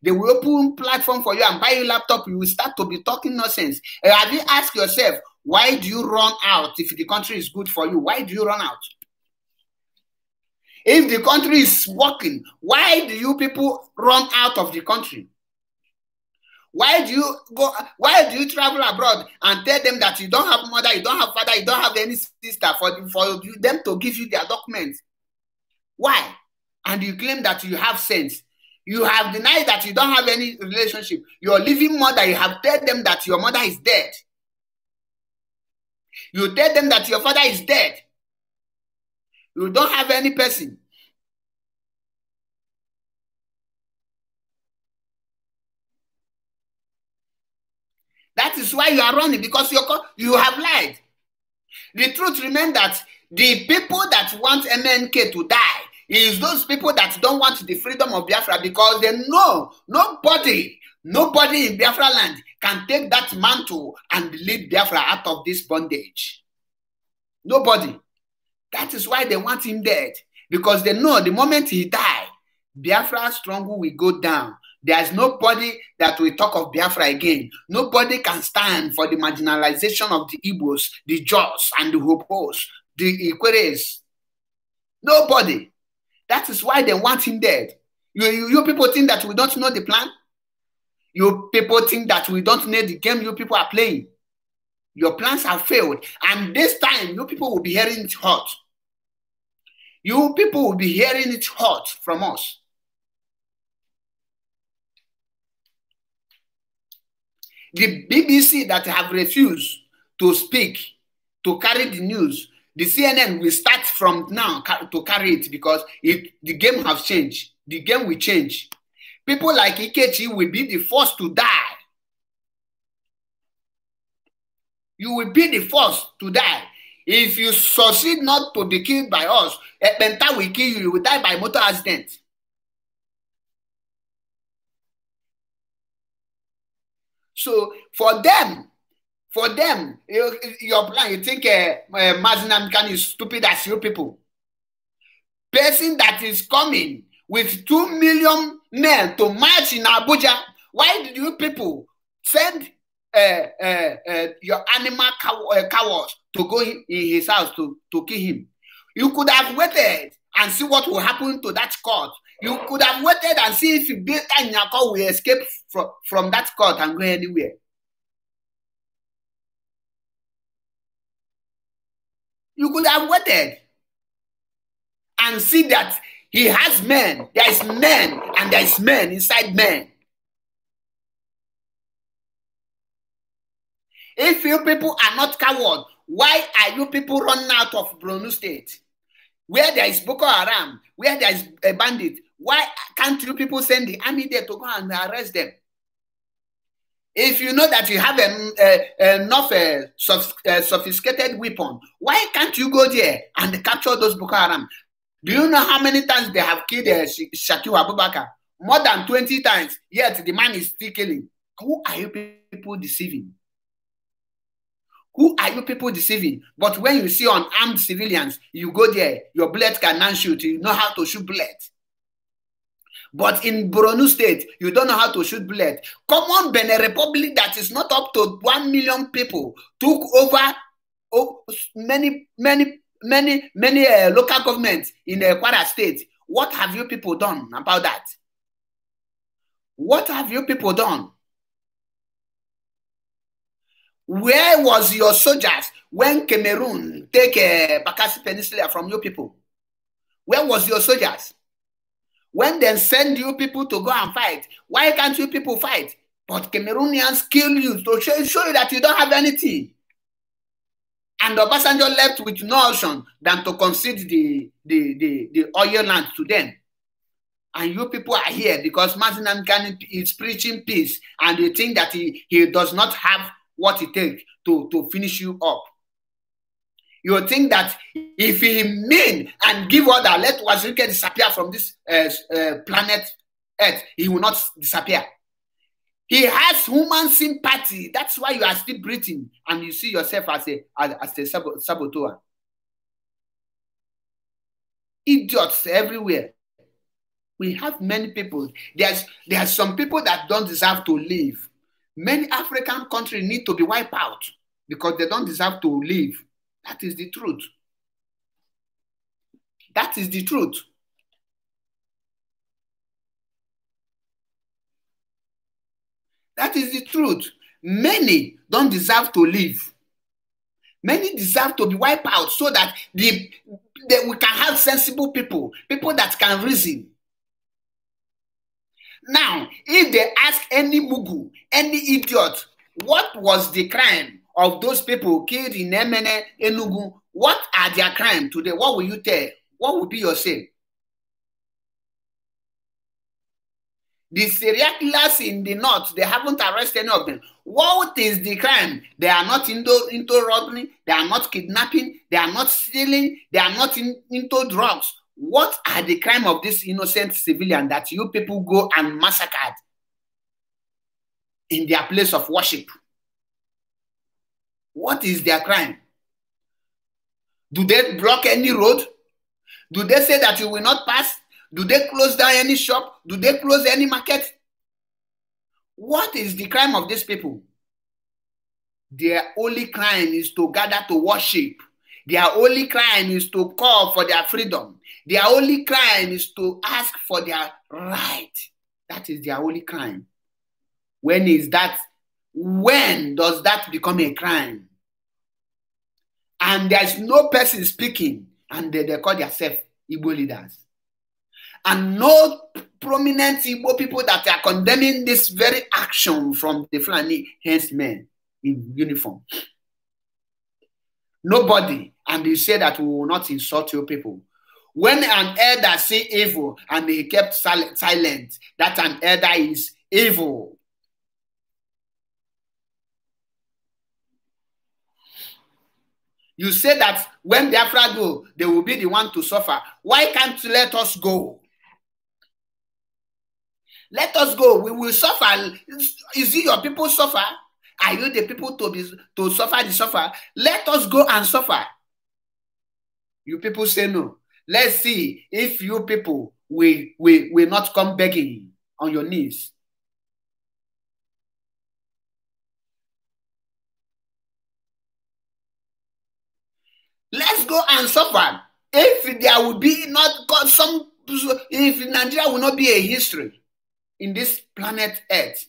They will open platform for you and buy you a laptop. You will start to be talking nonsense. Have you asked yourself, why do you run out if the country is good for you? Why do you run out? If the country is working, why do you people run out of the country? Why do you go? Why do you travel abroad and tell them that you don't have mother, you don't have father, you don't have any sister for them to give you their documents? Why? And you claim that you have sense. You have denied that you don't have any relationship. Your living mother, you have told them that your mother is dead. You tell them that your father is dead. You don't have any person. That is why you are running, because you have lied. The truth remains that the people that want MNK to die is those people that don't want the freedom of Biafra, because they know nobody in Biafra land can take that mantle and lead Biafra out of this bondage. Nobody. That is why they want him dead, because they know the moment he dies, Biafra's struggle will go down. There's nobody that will talk of Biafra again. Nobody can stand for the marginalization of the Igbos, the Jaws, and the Hopos, the Ikweres. Nobody. That is why they want him dead. You people think that we don't know the plan? You people think that we don't know the game you people are playing? Your plans have failed. And this time, you people will be hearing it hot. You people will be hearing it hot from us. The BBC that have refused to speak, to carry the news, the CNN will start from now to carry it, because the game has changed. The game will change. People like Ikechi will be the first to die. You will be the first to die. If you succeed not to be killed by us, Ekpenta will kill you. You will die by motor accident. So for them, your plan, you think Mazi Nnamdi Kanu is stupid as you people. Person that is coming with 2 million men to march in Abuja, why did you people send your animal cowards to go in his house to kill him? You could have waited and see what will happen to that court. You could have waited and see if Beta Nyako will escape from that court and go anywhere. You could have waited and see that he has men. There is men and there is men inside men. If you people are not cowards, why are you people running out of Borno State? Where there is Boko Haram, where there is a bandit, why can't you people send the army there to go and arrest them? If you know that you have enough sophisticated weapon, why can't you go there and capture those Boko Haram? Do you know how many times they have killed Shakiru Abubakar? More than 20 times, yet the man is still killing. Who are you people deceiving? Who are you people deceiving? But when you see unarmed civilians, you go there, your bullet cannot shoot. You know how to shoot bullet. But in Borno State, you don't know how to shoot bullet. Common Benin Republic that is not up to 1 million people took over many local governments in Kwara State. What have you people done about that? What have you people done? Where was your soldiers when Cameroon take Bakassi Peninsula from you people? Where was your soldiers? When they send you people to go and fight, why can't you people fight? But Cameroonians kill you to show you that you don't have anything. And Obasanjo left with no option than to concede the oil land to them. And you people are here because Mazi Nnamdi Kanu is preaching peace, and you think that he does not have what it takes to finish you up. You think that if he mean and give order, let Waziruke disappear from this planet Earth, he will not disappear. He has human sympathy. That's why you are still breathing and you see yourself as a saboteur. Idiots everywhere. We have many people. There's some people that don't deserve to live. Many African countries need to be wiped out because they don't deserve to live. That is the truth. That is the truth. That is the truth. Many don't deserve to live. Many deserve to be wiped out so that we can have sensible people, people that can reason. Now, if they ask any mugu, any idiot, what was the crime of those people killed in Emene, Enugu? What are their crimes today? What will you tell? What will be your say? The serial killers in the north, they haven't arrested any of them. What is the crime? They are not into robbery, they are not kidnapping, they are not stealing, they are not into drugs. What are the crime of this innocent civilian that you people go and massacred in their place of worship? What is their crime? Do they block any road? Do they say that you will not pass? Do they close down any shop? Do they close any market? What is the crime of these people? Their only crime is to gather to worship. Their only crime is to call for their freedom. Their only crime is to ask for their right. That is their only crime. When does that become a crime? And there's no person speaking, and they call themselves Igbo leaders. And no prominent Igbo people that are condemning this very action from the Fulani henchmen in uniform. Nobody. And they say that we will not insult your people. When an elder say evil and they kept silent, that an elder is evil. You say that when Biafra go, they will be the one to suffer. Why can't you let us go? Let us go. We will suffer. Is it your people suffer? Are you the people to suffer the suffer? Let us go and suffer. You people say no. Let's see if you people will not come begging on your knees. Let's go and suffer. If there will be not some, if Nigeria will not be a history in this planet Earth,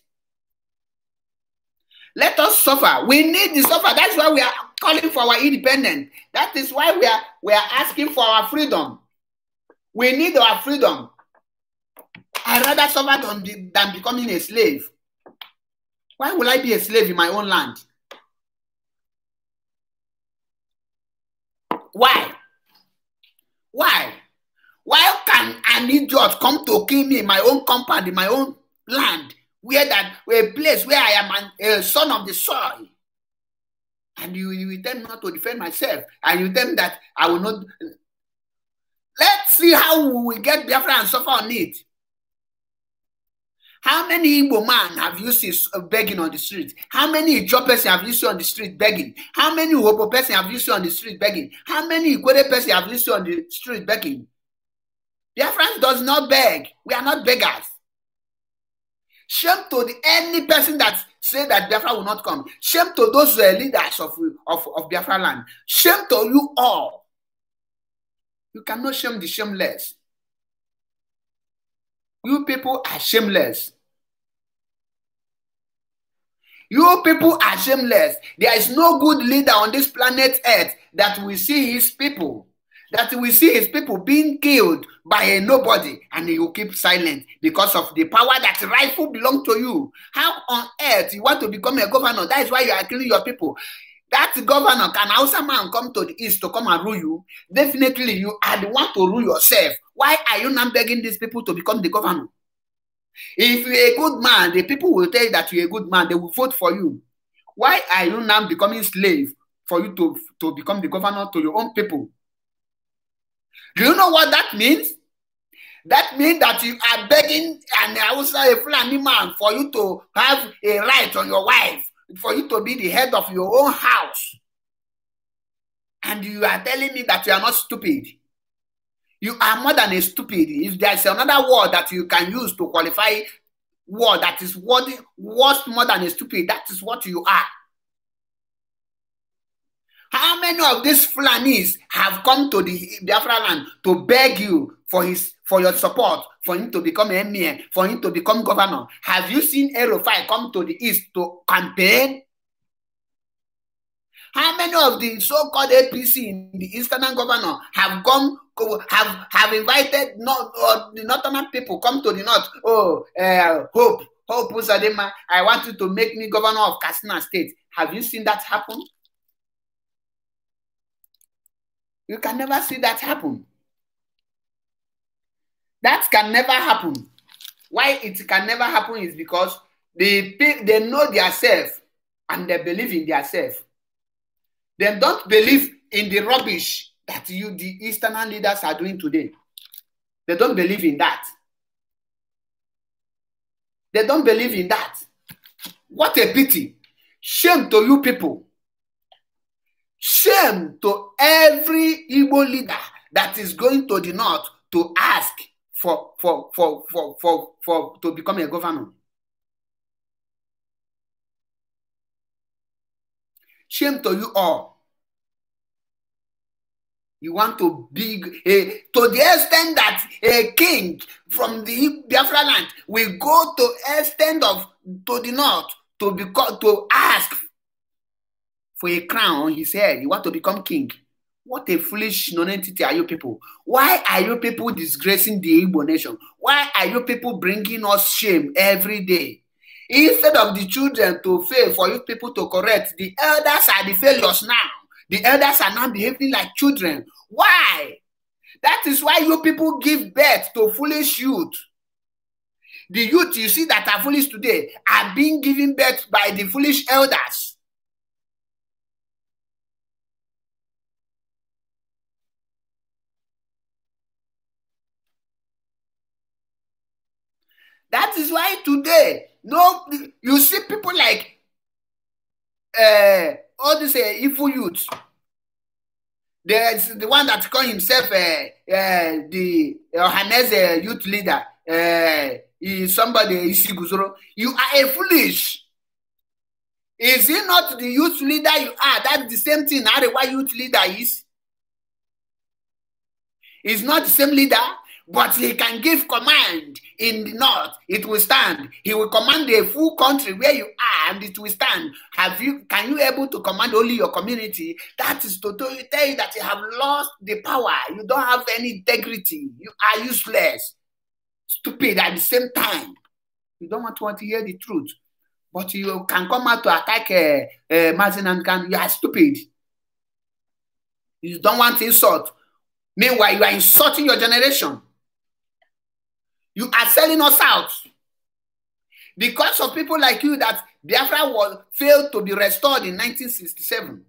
let us suffer. We need the suffer. That's why we are calling for our independence. That is why we are asking for our freedom. We need our freedom. I'd rather suffer than becoming a slave. Why will I be a slave in my own land? Why? Why? Why can an idiot come to kill me in my own compound, in my own land, a place where I am a son of the soil? And you tell me not to defend myself, and you tell me that I will not. Let's see how we will get Biafra and suffer on it. How many Igbo man have you seen begging on the street? How many Ijaw person have you seen on the street begging? How many Hobo person have you seen on the street begging? How many Ikwere person have you seen on the street begging? Biafra does not beg. We are not beggars. Shame to any person that say that Biafra will not come. Shame to those leaders of Biafra land. Shame to you all. You cannot shame the shameless. You people are shameless. You people are shameless. There is no good leader on this planet Earth that will see his people. That will see his people being killed by a nobody, and he will keep silent because of the power that rightfully belongs to you. How on earth you want to become a governor? That is why you are killing your people. That governor, can Hausa man come to the east to come and rule you? Definitely you are the one to rule yourself. Why are you not begging these people to become the governor? If you're a good man, the people will tell you that you're a good man. They will vote for you. Why are you now becoming slave for you to become the governor to your own people? Do you know what that means? That means that you are begging and also a Fulani man for you to have a right on your wife, for you to be the head of your own house. And you are telling me that you are not stupid. You are more than a stupid. If there's another word that you can use to qualify word that is worse more than a stupid, that is what you are. How many of these Fulanis have come to the Biafra land to beg you for your support, for him to become emir, for him to become governor? Have you seen El-Rufai come to the east to campaign? How many of the so-called APC in the eastern governor have invited the northern people come to the north? Oh, Hope Uzodinma, I want you to make me governor of Katsina State. Have you seen that happen? You can never see that happen. That can never happen. Why it can never happen is because they know themselves and they believe in themselves. They don't believe in the rubbish that the Eastern leaders are doing today. They don't believe in that. They don't believe in that. What a pity. Shame to you people. Shame to every Igbo leader that is going to the north to ask to become a governor. Shame to you all. You want to be to the extent that a king from the Biafra land will go to extent of to the north to ask for a crown on his head. You want to become king. What a foolish non-entity are you people? Why are you people disgracing the Igbo nation? Why are you people bringing us shame every day? Instead of the children to fail for you people to correct, the elders are the failures now. The elders are now behaving like children. Why? That is why you people give birth to foolish youth. The youth you see that are foolish today are being given birth by the foolish elders. That is why today, you see people like all these evil youths. There's the one that call himself the Ohanese youth leader. Is somebody Isiguzoro. You are a foolish. Is he not the youth leader you are? That's the same thing Arewa youth leader is. He's not the same leader, but he can give command in the north. It will stand. He will command the full country where you are, and it will stand. Can you able to command only your community? That is to tell you that you have lost the power. You don't have any integrity. You are useless, stupid at the same time. You don't want to hear the truth, but you can come out to attack Mazin and you are stupid. You don't want insult. Meanwhile, you are insulting your generation. You are selling us out. Because of people like you that Biafra failed to be restored in 1967.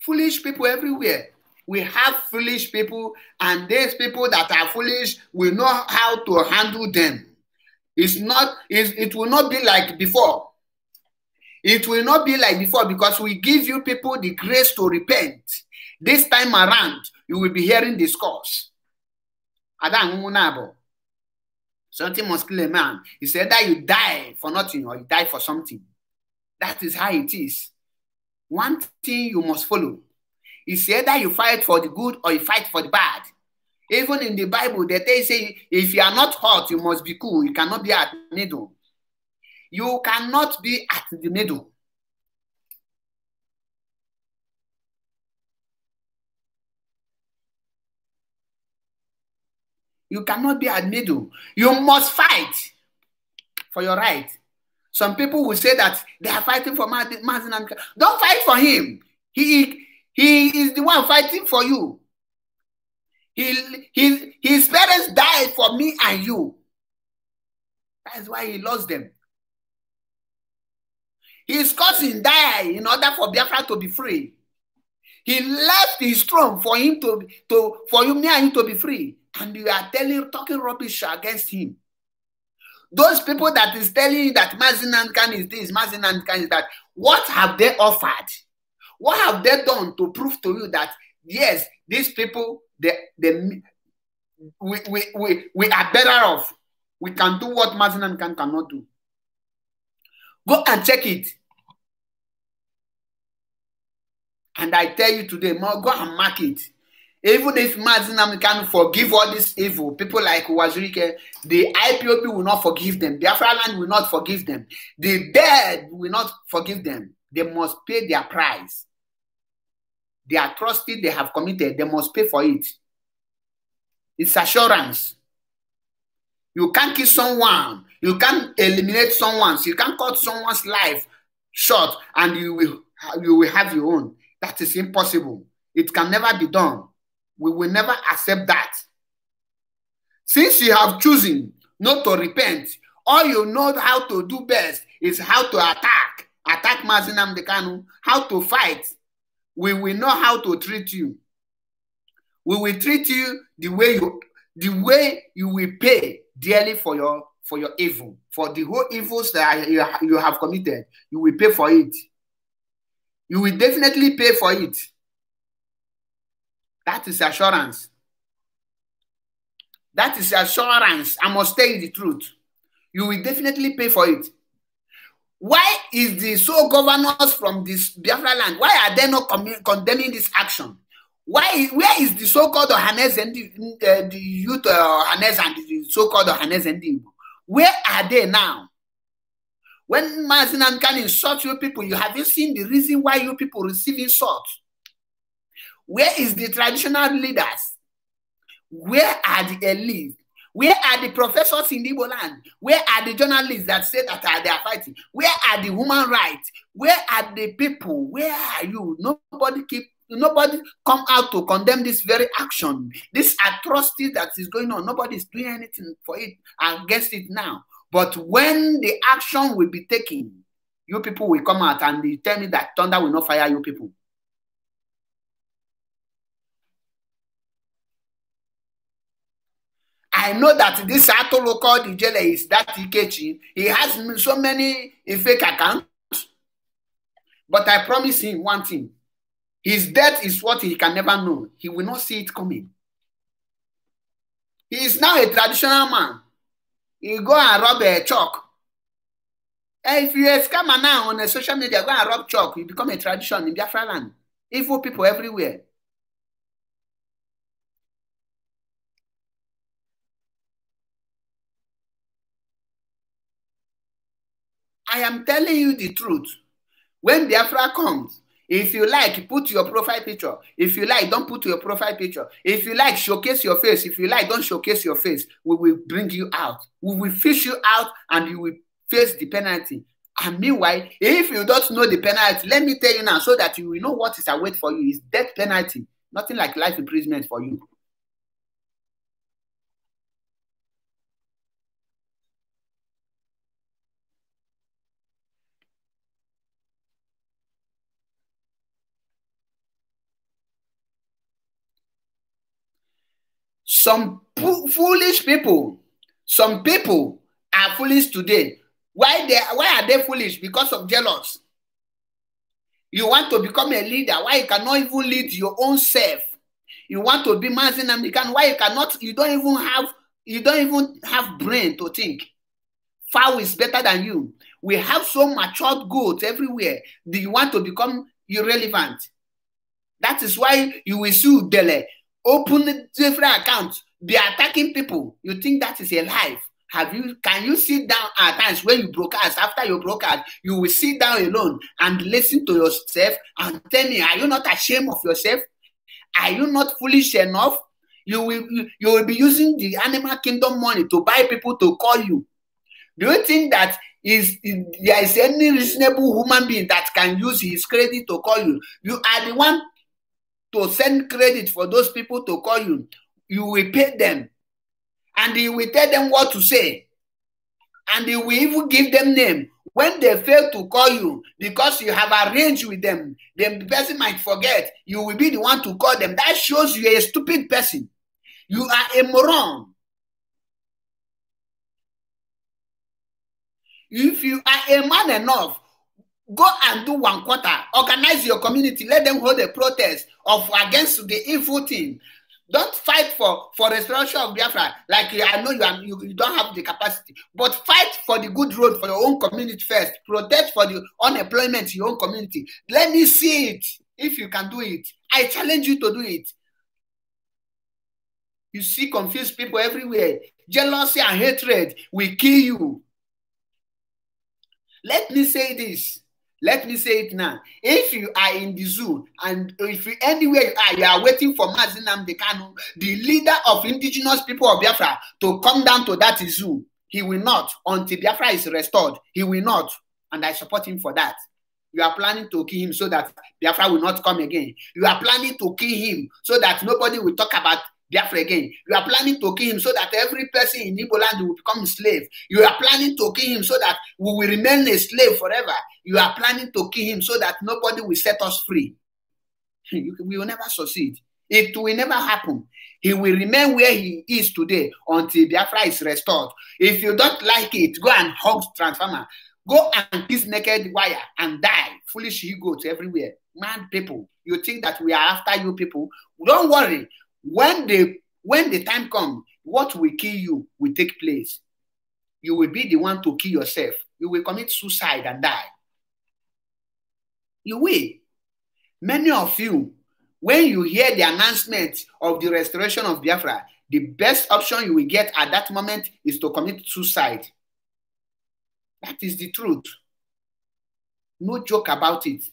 Foolish people everywhere. We have foolish people, and these people that are foolish, we know how to handle them. It will not be like before. It will not be like before because we give you people the grace to repent. This time around, you will be hearing discourse. Something must kill a man. He said that you die for nothing or you die for something. That is how it is. One thing you must follow. He said that you fight for the good or you fight for the bad. Even in the Bible, they say if you are not hot, you must be cool. You cannot be at the middle. You cannot be at the middle. You cannot be at the middle. You must fight for your right. Some people will say that they are fighting for Mazin. Don't fight for him. He is the one fighting for you. His parents died for me and you. That's why he lost them. His cousin died in order for Biafra to be free. He left his throne for him for you, me and him to be free. And you are talking rubbish against him. Those people that is telling you that Mazi Nnamdi Kanu is this, Mazi Nnamdi Kanu is that, what have they offered? What have they done to prove to you that, yes, these people, we are better off. We can do what Mazi Nnamdi Kanu cannot do. Go and check it. And I tell you today, go and mark it. Even if Mazi Nnamdi Kanu forgive all this evil, people like Wazirike, the IPOB will not forgive them. The Biafra Land will not forgive them. The dead will not forgive them. They must pay their price. The atrocity they have committed, they must pay for it. It's assurance. You can't kill someone. You can't eliminate someone. You can't cut someone's life short and you will have your own. That is impossible. It can never be done. We will never accept that. Since you have chosen not to repent, all you know how to do best is how to attack. Attack Mazi Nnamdi Kanu, how to fight. We will know how to treat you. We will treat you the way you will pay dearly for your evil. For the whole evils that you have committed, you will pay for it. You will definitely pay for it. That is assurance. That is assurance. I must tell you the truth. You will definitely pay for it. Why is the sole governors from this Biafra land, why are they not condemning this action? Where is the so-called Ohanes and the youth Ohanes and the so-called Ohanes and the where are they now? When Mazi Nnamdi Kanu insult you people, you haven't seen the reason why you people receive insult. Where is the traditional leaders? Where are the elites? Where are the professors in Igbo land? Where are the journalists that say that they are fighting? Where are the human rights? Where are the people? Where are you? Nobody come out to condemn this very action, this atrocity that is going on. Nobody is doing anything for it against it now. But when the action will be taken, you people will come out and they tell me that thunder will not fire you people. I know that this Atolo called Ijele is that Ikechi. He has so many fake accounts. But I promise him one thing. His death is what he can never know. He will not see it coming. He is now a traditional man. He go and rob a chalk. If you are a scammer now on a social media, go and rob chalk, you become a tradition in Biafra land. Evil people everywhere. I am telling you the truth. When Biafra comes, if you like, put your profile picture. If you like, don't put your profile picture. If you like, showcase your face. If you like, don't showcase your face. We will bring you out. We will fish you out and you will face the penalty. And meanwhile, if you don't know the penalty, let me tell you now so that you will know what is await for you. It's death penalty. Nothing like life imprisonment for you. Some foolish people, some people are foolish today. Why are they foolish? Because of jealous. You want to become a leader. Why you cannot even lead your own self? You want to be Mazi Nnamdi Kanu. Why you cannot? You don't even have brain to think. Fowl is better than you. We have so matured goats everywhere. Do you want to become irrelevant? That is why you will see Udele open different accounts, be attacking people. You think that is a life? Can you sit down at times when you broadcast, after you broadcast, you will sit down alone and listen to yourself and tell me, are you not ashamed of yourself? Are you not foolish enough? You will be using the animal kingdom money to buy people to call you. Do you think that there is any reasonable human being that can use his credit to call you? You are the one to send credit for those people to call you. You will pay them. And you will tell them what to say. And you will even give them name. When they fail to call you because you have arranged with them, then the person might forget. You will be the one to call them. That shows you are a stupid person. You are a moron. If you are a man enough, go and do 1 quarter. Organize your community. Let them hold a protest against the evil thing. Don't fight for restoration of Biafra. Like I know you don't have the capacity, but fight for the good road for your own community first. Protest for the unemployment in your own community. Let me see it. If you can do it, I challenge you to do it. You see confused people everywhere. Jealousy and hatred will kill you. Let me say this. Let me say it now. If you are in the zoo and if you anywhere you are waiting for Mazi Nnamdi Kanu, the leader of indigenous people of Biafra, to come down to that zoo, he will not until Biafra is restored. He will not, and I support him for that. You are planning to kill him so that Biafra will not come again. You are planning to kill him so that nobody will talk about Biafra again. You are planning to kill him so that every person in Igbo land will become a slave. You are planning to kill him so that we will remain a slave forever. You are planning to kill him so that nobody will set us free. We will never succeed. It will never happen. He will remain where he is today until Biafra is restored. If you don't like it, go and hug transformer. Go and kiss naked wire and die. Foolish egots everywhere. Mad people. You think that we are after you people? Don't worry. When the time comes, what will kill you will take place. You will be the one to kill yourself. You will commit suicide and die. You will. Many of you, when you hear the announcement of the restoration of Biafra, the best option you will get at that moment is to commit suicide. That is the truth. No joke about it.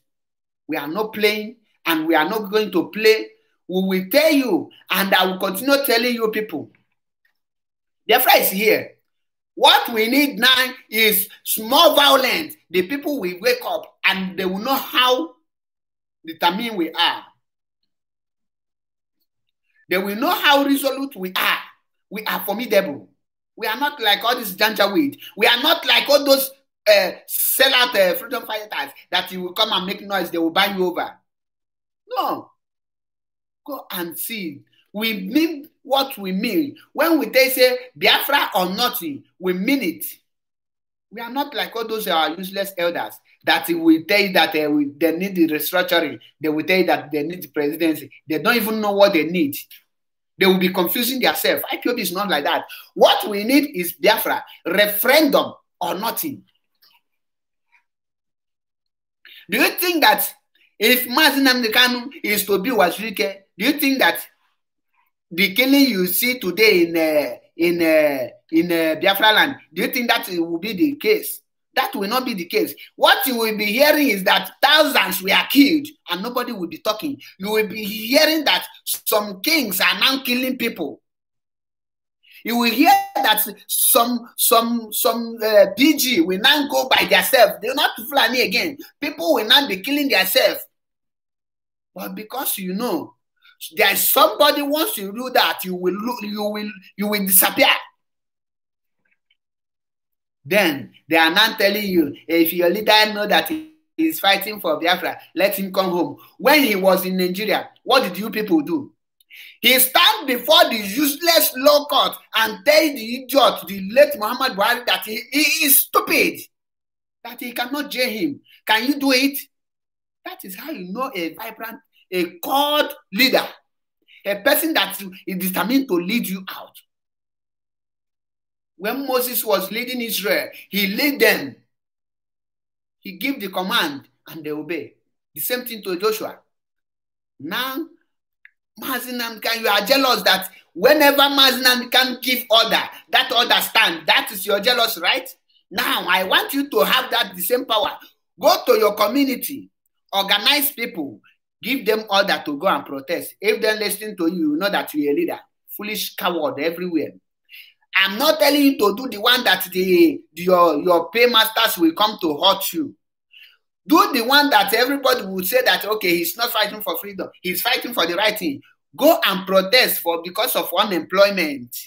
We are not playing and we are not going to play. We will tell you, and I will continue telling you people. Biafra is here. What we need now is small violence. The people will wake up and they will know how determined we are. They will know how resolute we are. We are formidable. We are not like all this janjaweed. We are not like all those sellout freedom fighters that you will come and make noise, they will buy you over. No. Go and see. We mean what we mean. When we say Biafra or nothing, we mean it. We are not like all those useless elders that will tell you that they need the restructuring. They will tell you that they need the presidency. They don't even know what they need. They will be confusing themselves. IPOB is not like that. What we need is Biafra, referendum or nothing. Do you think that if Mazi Nnamdi Kanu is to be Wazirike, do you think that the killing you see today in Biafra land, do you think that it will be the case? That will not be the case. What you will be hearing is that thousands were killed and nobody will be talking. You will be hearing that some kings are now killing people. You will hear that some PG will now go by themselves. They're not Fulani again. People will not be killing themselves. But because you know, there is somebody wants to do that, you will disappear. Then they are not telling you, if your leader know that he is fighting for Biafra, let him come home. When he was in Nigeria, what did you people do? He stand before the useless law court and tell the idiot, the late Muhammad Buhari, that he is stupid, that he cannot jail him. Can you do it? That is how you know a vibrant, a called leader, a person that is determined to lead you out. When Moses was leading Israel, he led them. He gave the command and they obey. The same thing to Joshua. Now, Mazi Nnamdi Kanu, you are jealous that whenever Mazi Nnamdi Kanu give order, that order stand. That is your jealous, right? Now, I want you to have that the same power. Go to your community, organize people, give them order to go and protest. If they're listening to you, you know that you're a leader. Foolish coward everywhere. I'm not telling you to do the one that your paymasters will come to hurt you. Do the one that everybody will say that, okay, he's not fighting for freedom. He's fighting for the right thing. Go and protest because of unemployment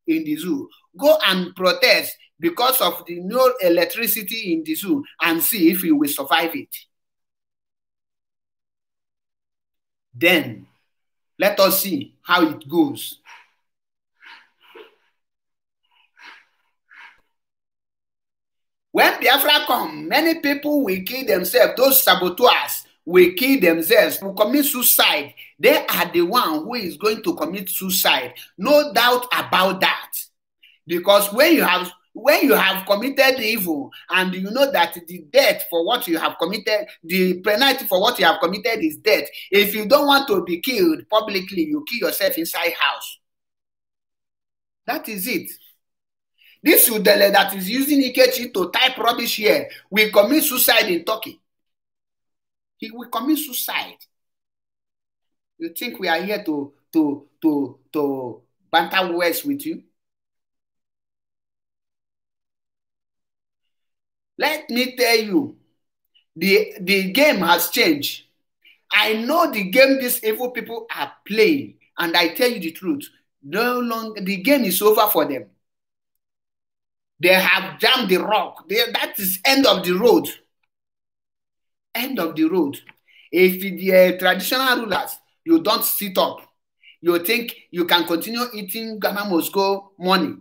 in the zoo. Go and protest because of the no electricity in the zoo and see if he will survive it. Then let us see how it goes. When Biafra come, many people will kill themselves. Those saboteurs will kill themselves, will commit suicide. They are the one who is going to commit suicide. No doubt about that. Because when you have committed evil and you know that the death for what you have committed, the penalty for what you have committed is death. If you don't want to be killed publicly, you kill yourself inside house. That is it. This Udele that is using Ikechi to type rubbish here will commit suicide in Turkey. He will commit suicide. You think we are here to banter words with you? Let me tell you, the game has changed. I know the game these evil people are playing, and I tell you the truth. No longer the game is over for them. They have jammed the rock. That is end of the road. End of the road. If the traditional rulers, you don't sit up, you think you can continue eating Ghana Moscow money,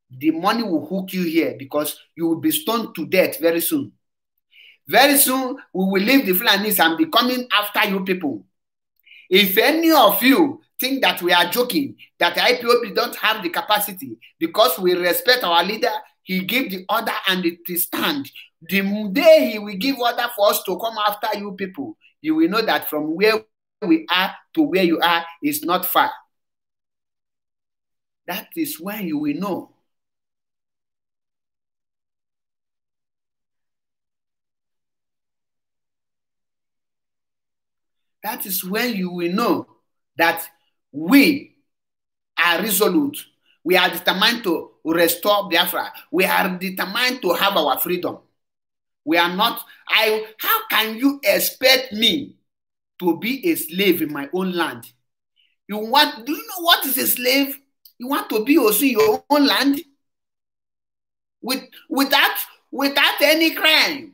the money will hook you here because you will be stoned to death very soon. Very soon, we will leave the Fulanis and be coming after you people. If any of you think that we are joking, that the IPOB don't have the capacity, because we respect our leader, he gave the order and it is stand. The day he will give order for us to come after you people, you will know that from where we are to where you are is not far. That is when you will know. That is when you will know that we are resolute. We are determined to restore Biafra. We are determined to have our freedom. We are not, how can you expect me to be a slave in my own land? Do you know what is a slave? You want to be also in your own land? Without any crime.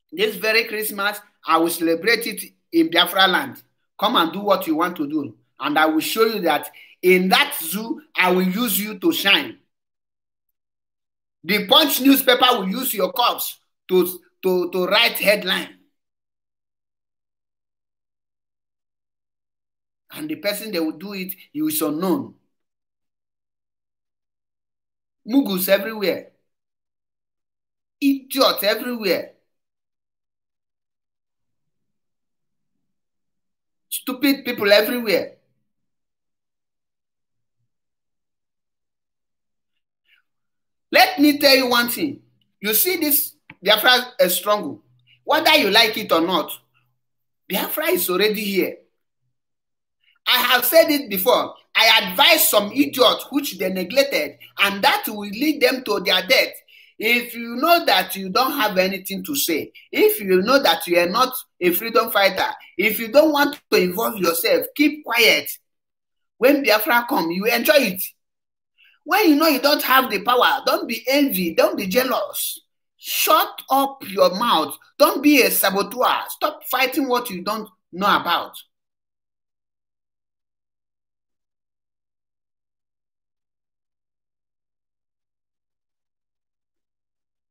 This very Christmas, I will celebrate it in Biafra land. Come and do what you want to do. And I will show you that in that zoo, I will use you to shine. The Punch newspaper will use your corpse to write headline. And the person that will do it, he is unknown. Mugus everywhere. Idiots everywhere. Stupid people everywhere. Let me tell you one thing. You see this Biafra struggle. Whether you like it or not, Biafra is already here. I have said it before. I advise some idiots which they neglected, and that will lead them to their death. If you know that you don't have anything to say, if you know that you are not a freedom fighter, if you don't want to involve yourself, keep quiet. When Biafra come, you enjoy it. When you know you don't have the power, don't be envy, don't be jealous. Shut up your mouth. Don't be a saboteur. Stop fighting what you don't know about.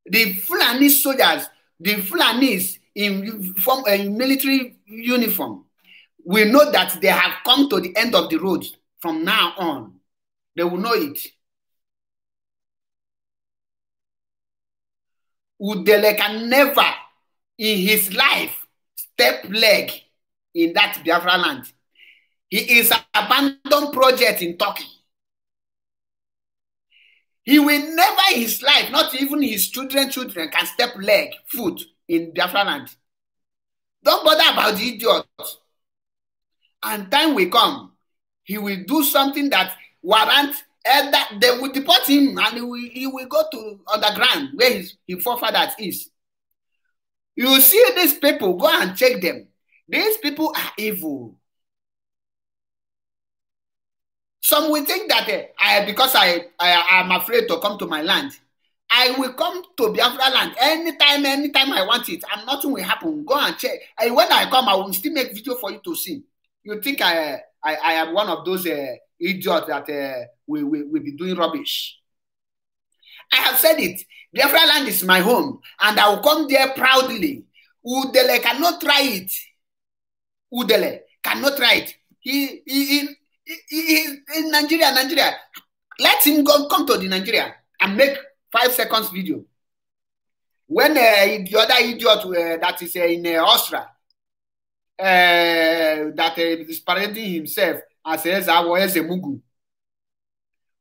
The Fulani soldiers, the Fulanis in military uniform, will know that they have come to the end of the road from now on. They will know it. Udele can never in his life step leg in that Biafra land. He is an abandoned project in Turkey. He will never in his life, not even his children can step leg, foot in Biafra land. Don't bother about the idiot. And time will come, he will do something that warrant And that they will deport him, and he will go to underground where his forefathers is. You see these people, go and check them. These people are evil. Some will think that because I am afraid to come to my land, I will come to Biafra land anytime I want it, and nothing will happen. Go and check. When I come, I will still make video for you to see. You think I am one of those idiots that will be doing rubbish? I have said it. Biafra land is my home, and I will come there proudly. Udele cannot try it. Udele cannot try it. He in Nigeria. Let him come to the Nigeria and make 5 seconds video. When the other idiot that is in Austria that is parading himself and says, "I was a mugu."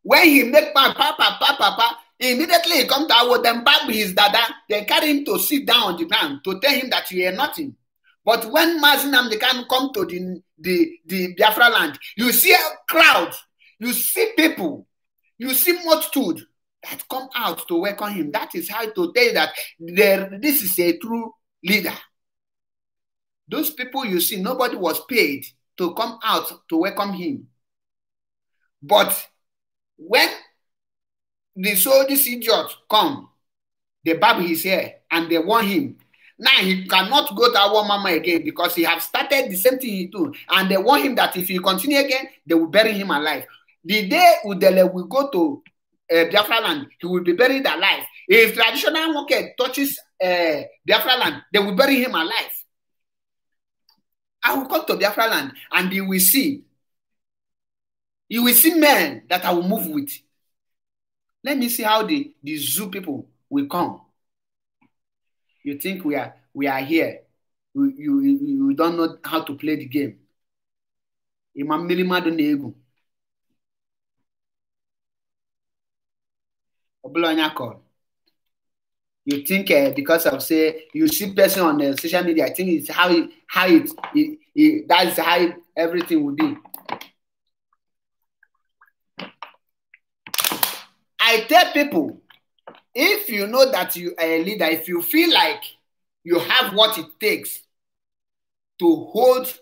When he make papa, immediately he come to our them bab his dada. They carry him to sit down on the ground to tell him that he is nothing. But when Mazi Nnamdi Kanu come to the Biafra land, you see a crowd, you see people, you see multitude that come out to welcome him. That is how to tell you that this is a true leader. Those people you see, nobody was paid to come out to welcome him. But when they saw this idiot come, they barb his hair and they warn him. Now he cannot go to our mama again because he have started the same thing he do. And they warn him that if he continue again, they will bury him alive. The day Udele will go to Biafra land, he will be buried alive. If traditional market touches Biafra land, they will bury him alive. I will come to Biafra land and you will see men that I will move with. Let me see how the zoo people will come. You think we are here. You don't know how to play the game. You think because of say you see person on the social media, I think it's that's how everything will be. I tell people, if you know that you are a leader, if you feel like you have what it takes to hold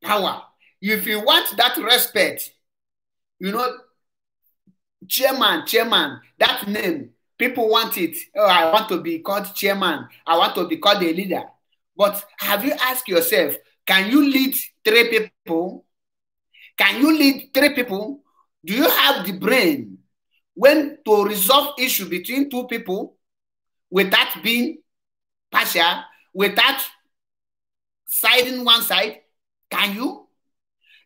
power, if you want that respect, you know, chairman, that name, people want it. Oh, I want to be called chairman. I want to be called a leader. But have you asked yourself, can you lead 3 people? Can you lead 3 people? Do you have the brain when to resolve issue between 2 people without being partial, without siding one side? Can you?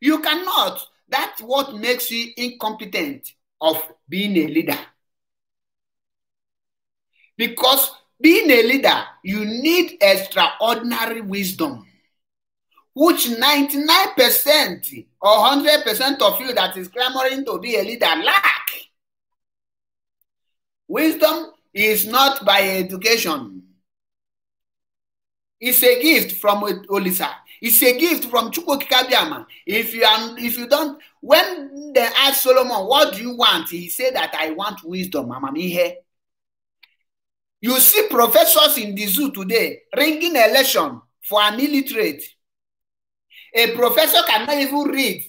You cannot. That's what makes you incompetent of being a leader. Because being a leader, you need extraordinary wisdom, which 99% or 100% of you that is clamoring to be a leader lack. Wisdom is not by education. It's a gift from Olisa. It's a gift from Chukwukikabiama. If you don't, when they asked Solomon, what do you want? He said that I want wisdom. You see professors in the zoo today ringing election for an illiterate. A professor cannot even read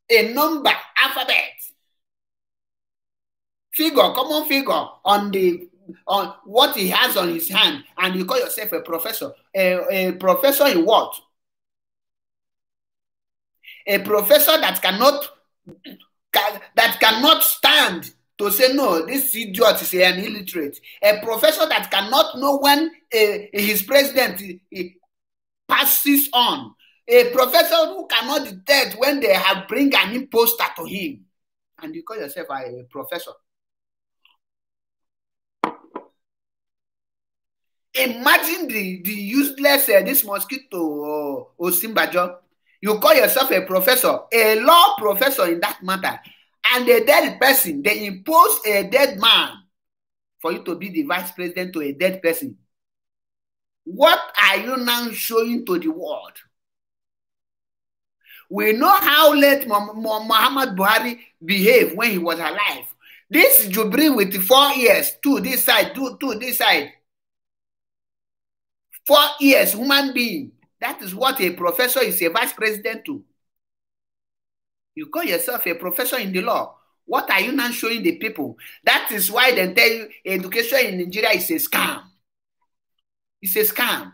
a number, alphabet, figure, common figure on what he has on his hand, and you call yourself a professor. A professor in what? A professor that cannot stand to say, no, this idiot is an illiterate. A professor that cannot know when his president passes on. A professor who cannot detect when they have bring an imposter to him. And you call yourself a professor. Imagine the useless, this mosquito Osinbajo. You call yourself a professor, a law professor in that matter. And a dead person, they impose a dead man for you to be the vice president to a dead person. What are you now showing to the world? We know how late Muhammad Buhari behaved when he was alive. This Jubilee with 4 years, 2 this side, 2 this side. 4 years, human being. That is what a professor is a vice president to. You call yourself a professor in the law. What are you not showing the people? That is why they tell you education in Nigeria is a scam. It's a scam.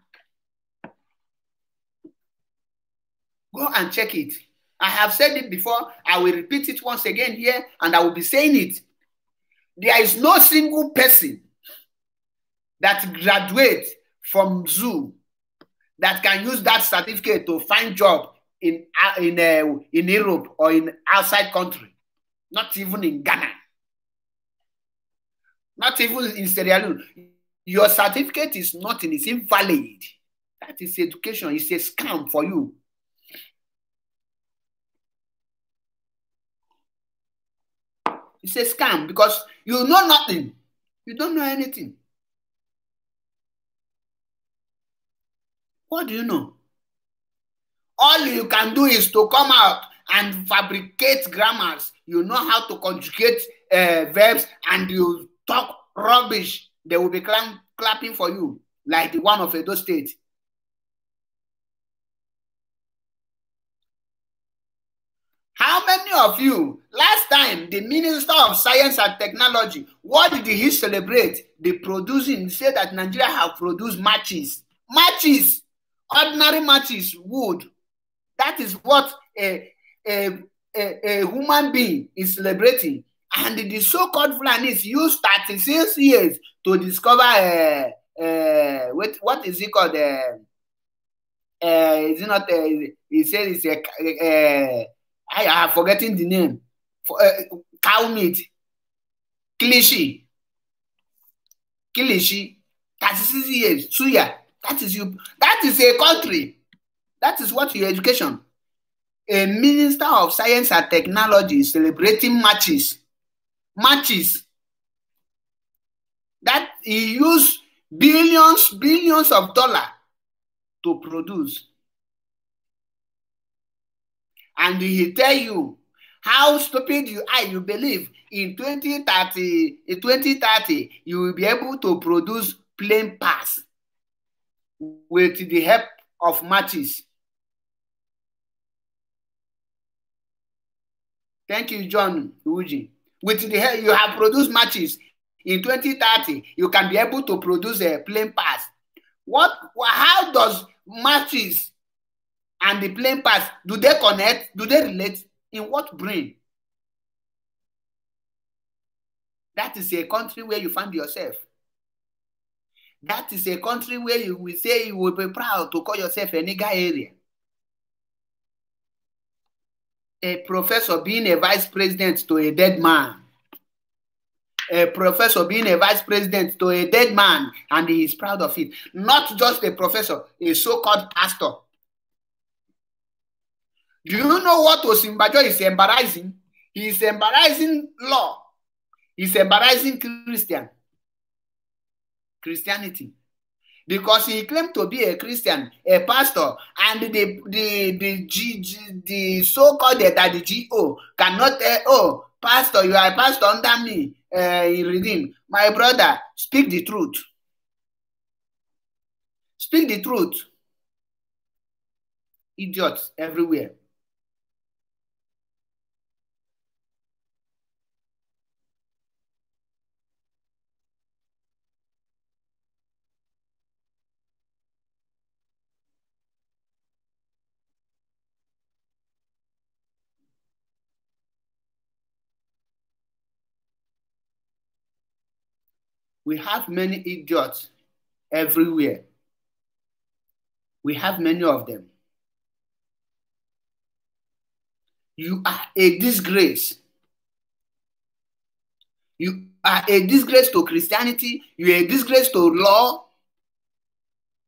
Go and check it. I have said it before. I will repeat it once again here, and I will be saying it. There is no single person that graduates from ZOO that can use that certificate to find job in Europe or in outside country. Not even in Ghana. Not even in Sierra Leone. Your certificate is nothing. It's invalid. That is education. It's a scam for you. It's a scam because you know nothing. You don't know anything. What do you know? All you can do is to come out and fabricate grammars. You know how to conjugate verbs, and you talk rubbish. They will be clapping for you, like the one of Edo State. How many of you, last time, the Minister of Science and Technology, what did he celebrate? The producing. He said that Nigeria have produced matches. Matches. Ordinary matches, wood. That is what a human being is celebrating. And the so-called Fulanis used 36 years to discover what is it called? Is it not? He said it's I am forgetting the name. Cow meat. Kilishi. 36 years. Suya. That is you. That is a country. That is what your education. A Minister of Science and Technology is celebrating matches. Matches. That he used billions of dollars to produce. And he tell you how stupid you are. You believe in 2030, you will be able to produce plane parts with the help of matches. Thank you, John Uji. With the help, you have produced matches. In 2030, you can be able to produce a plane parts. How does matches and the plane parts, do they connect? Do they relate? In what brain? That is a country where you find yourself. That is a country where you will say you will be proud to call yourself a nigger area. A professor being a vice president to a dead man. A professor being a vice president to a dead man, and he is proud of it. Not just a professor, a so-called pastor. Do you know what Osinbajo is embarrassing? He is embarrassing law. He's embarrassing Christianity. Because he claimed to be a Christian, a pastor, and the so-called the GO cannot tell, oh, pastor, you are a pastor under me, redeem. My brother, speak the truth. Speak the truth. Idiots everywhere. We have many idiots everywhere. We have many of them. You are a disgrace. You are a disgrace to Christianity. You are a disgrace to law.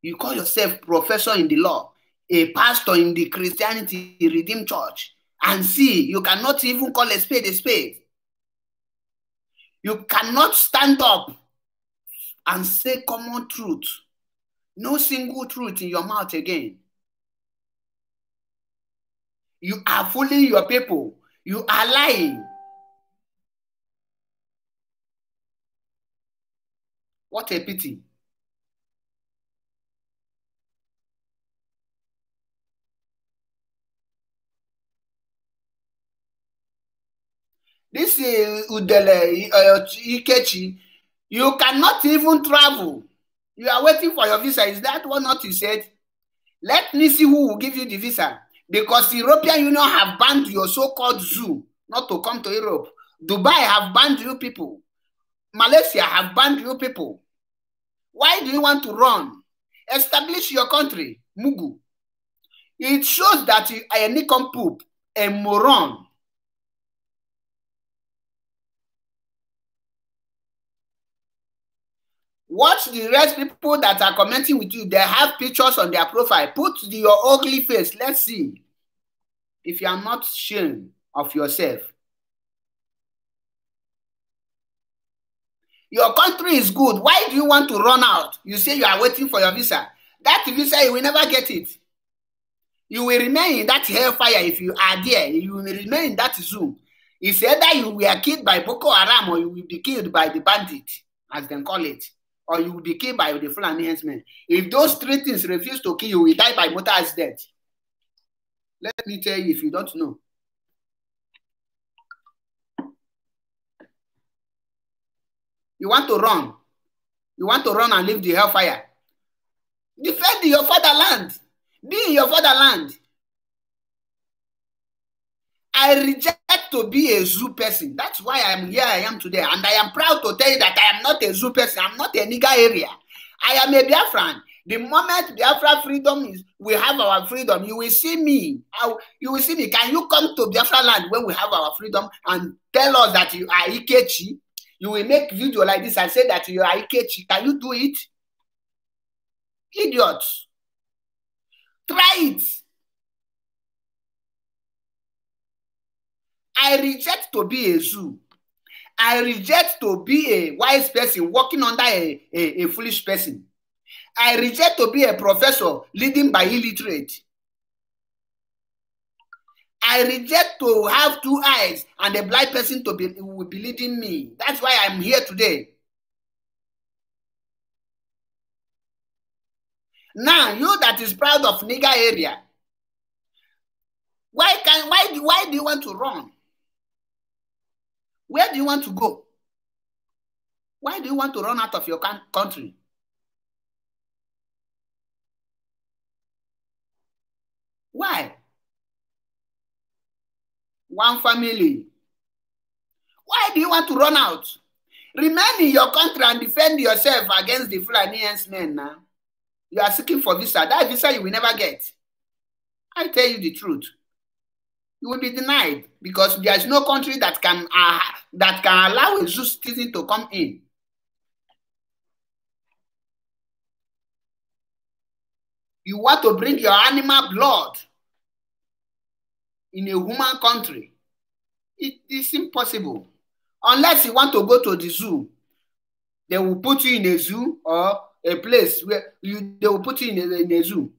You call yourself professor in the law, a pastor in the Christianity Redeemed Church. And see, you cannot even call a spade a spade. You cannot stand up and say common truth. No single truth in your mouth again. You are fooling your people. You are lying. What a pity. This Udele Ikechi, you cannot even travel. You are waiting for your visa. Is that what not you said? Let me see who will give you the visa. Because the European Union have banned your so-called zoo not to come to Europe. Dubai have banned you people. Malaysia have banned you people. Why do you want to run? Establish your country, Mugu. It shows that you are a nincompoop, a moron. Watch the rest people that are commenting with you. They have pictures on their profile. Put your ugly face. Let's see if you are not ashamed of yourself. Your country is good. Why do you want to run out? You say you are waiting for your visa. That visa, you will never get it. You will remain in that hellfire if you are there. You will remain in that zoo. It's either you were killed by Boko Haram or you will be killed by the bandit, as they call it. Or you will be killed by the Fulani henchmen. If those three things refuse to kill you, you will die by motor accident. Let me tell you if you don't know. You want to run. You want to run and leave the hellfire. Defend your fatherland. Be in your fatherland. I reject to be a zoo person. That's why I'm here I am today. And I am proud to tell you that I am not a zoo person. I'm not a nigger area. I am a Biafran. The moment Biafra freedom is, we have our freedom, you will see me. You will see me. Can you come to Biafra land when we have our freedom and tell us that you are Ikechi? You will make video like this and say that you are Ikechi. Can you do it? Idiots. Try it. I reject to be a zoo. I reject to be a wise person working under a foolish person. I reject to be a professor leading by illiterate. I reject to have two eyes and a blind person to will be leading me. That's why I'm here today. Now, you that is proud of nigger area, why do you want to run? Where do you want to go? Why do you want to run out of your country? Why? One family. Why do you want to run out? Remain in your country and defend yourself against the Fulani men now. You are seeking for visa. That visa you will never get. I tell you the truth. You will be denied because there is no country that can allow a zoo citizen to come in. You want to bring your animal blood in a human country. It is impossible. Unless you want to go to the zoo, they will put you in a zoo or a place where they will put you in a zoo.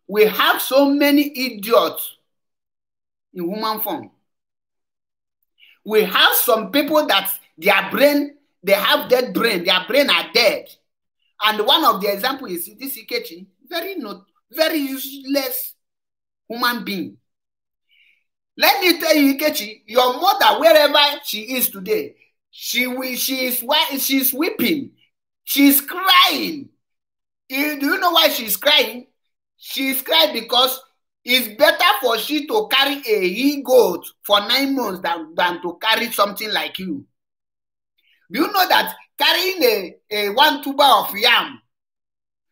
We have so many idiots in human form. We have some people that their brain, they have dead brain, their brain are dead. And one of the examples is this Ikechi, very useless human being. Let me tell you, Ikechi, your mother, wherever she is today, she's weeping. She's crying. Do you know why she's crying? She's crying because it's better for she to carry a he-goat for 9 months than to carry something like you. Do you know that carrying a one tuber of yam,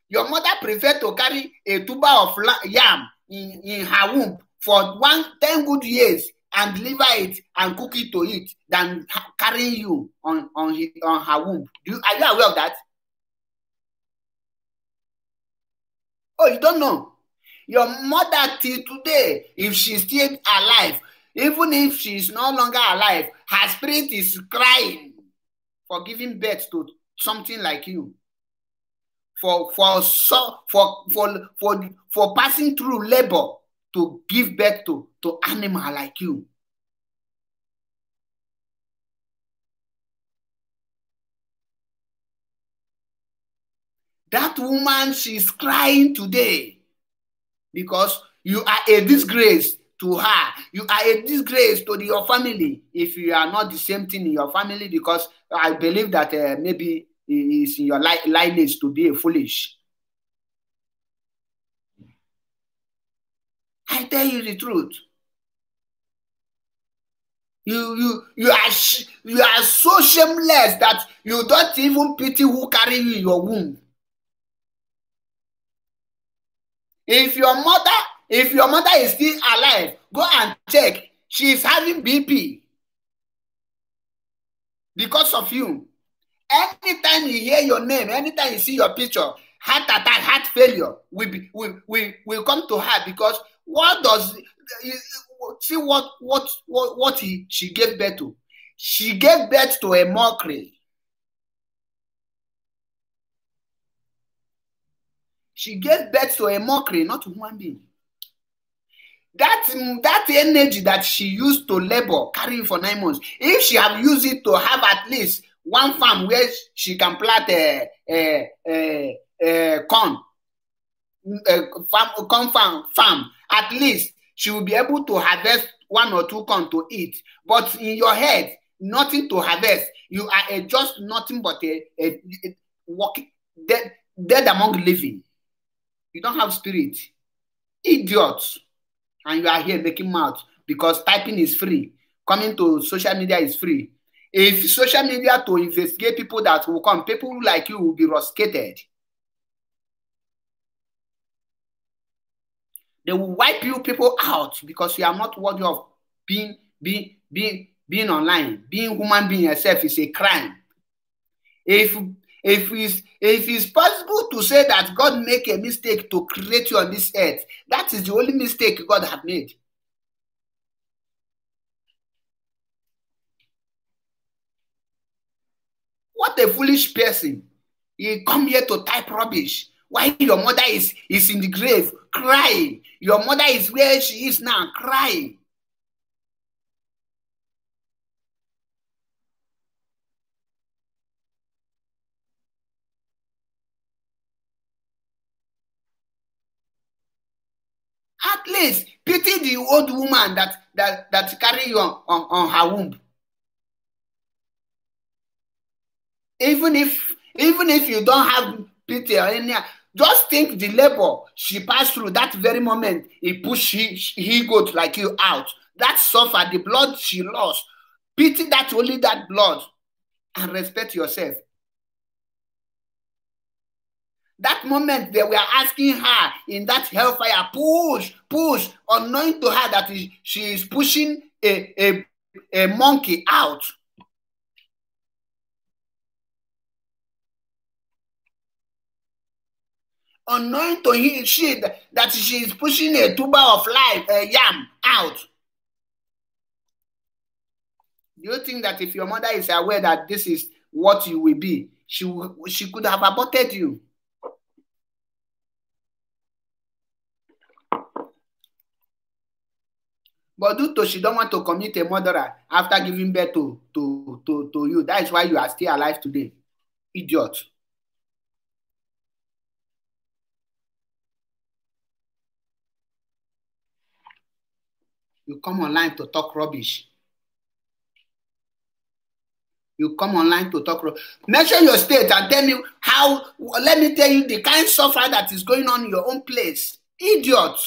your mother prefer to carry a tuber of yam in her womb for 10 good years and deliver it and cook it to eat than carrying you on her womb. Are you aware of that? Oh, you don't know? Your mother till today, if she's still alive, even if she's no longer alive, her spirit is crying for giving birth to something like you, for passing through labor to give birth to animal like you. That woman, she's crying today because you are a disgrace to her. You are a disgrace to your family if you are not the same thing in your family, because I believe that maybe it's in your lineage to be a foolish. I tell you the truth. You are so shameless that you don't even pity who carry you in your womb. If your mother is still alive, go and check. She is having BP because of you. Anytime you hear your name, anytime you see your picture, heart attack, heart failure will come to her, because what does see what she gave birth to? She gave birth to a mockery. She gave birth to a mockery, not a human being. That energy that she used to labor, carrying for 9 months, if she had used it to have at least one farm where she can plant corn, farm, at least she will be able to harvest 1 or 2 corn to eat. But in your head, nothing to harvest. You are just nothing but a walking dead among living. You don't have spirit. Idiots. And you are here making mouth because typing is free. Coming to social media is free. If social media to investigate people that will come, people like you will be rusticated. They will wipe you people out because you are not worthy of being online. Being human being yourself is a crime. If it's possible to say that God make a mistake to create you on this earth, that is the only mistake God has made. What a foolish person. You come here to type rubbish. Why your mother is in the grave crying. Your mother is where she is now crying. At least pity the old woman that carry you on her womb. Even if you don't have pity or any, just think the labor she passed through that very moment. He pushed he goat like you out. That suffer, the blood she lost. Pity that only that blood and respect yourself. That moment they were asking her in that hellfire, push, unknowing to her that she is pushing a monkey out. Unknowing to she that she is pushing a tuber of life, a yam, out. Do you think that if your mother is aware that this is what you will be, she could have aborted you? But due to she don't want to commit a murderer after giving birth to you, that is why you are still alive today. Idiot. You come online to talk rubbish. You come online to talk rubbish. Mention your state and tell me how, let me tell you the kind of suffering that is going on in your own place. Idiot.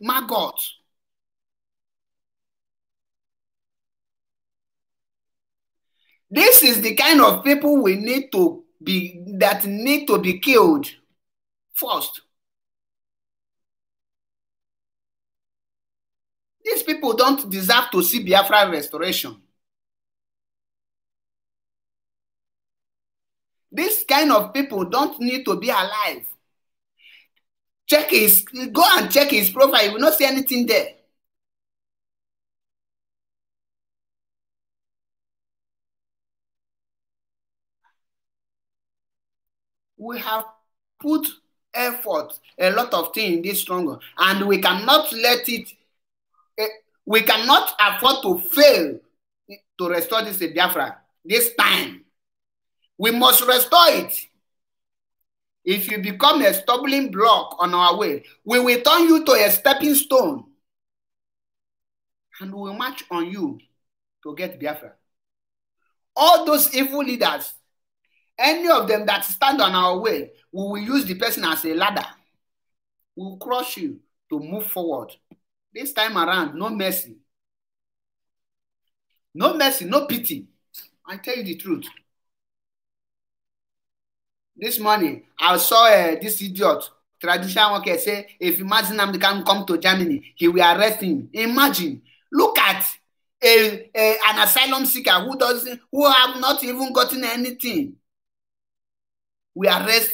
Maggot. This is the kind of people we need to be killed first. These people don't deserve to see Biafra restoration. This kind of people don't need to be alive. Go and check his profile. You will not see anything there. We have put effort, a lot of things in this struggle, and we cannot let it, we cannot afford to fail to restore this Biafra this time. We must restore it. If you become a stumbling block on our way, we will turn you to a stepping stone, and we will march on you to get Biafra. All those evil leaders, any of them that stand on our way, we will use the person as a ladder. We will crush you to move forward. This time around, no mercy. No mercy, no pity. I tell you the truth. This morning, I saw this idiot, traditional worker, say, if Mazi Nnamdi can come to Germany, he will arrest him. Imagine. Look at an asylum seeker who have not even gotten anything. We arrest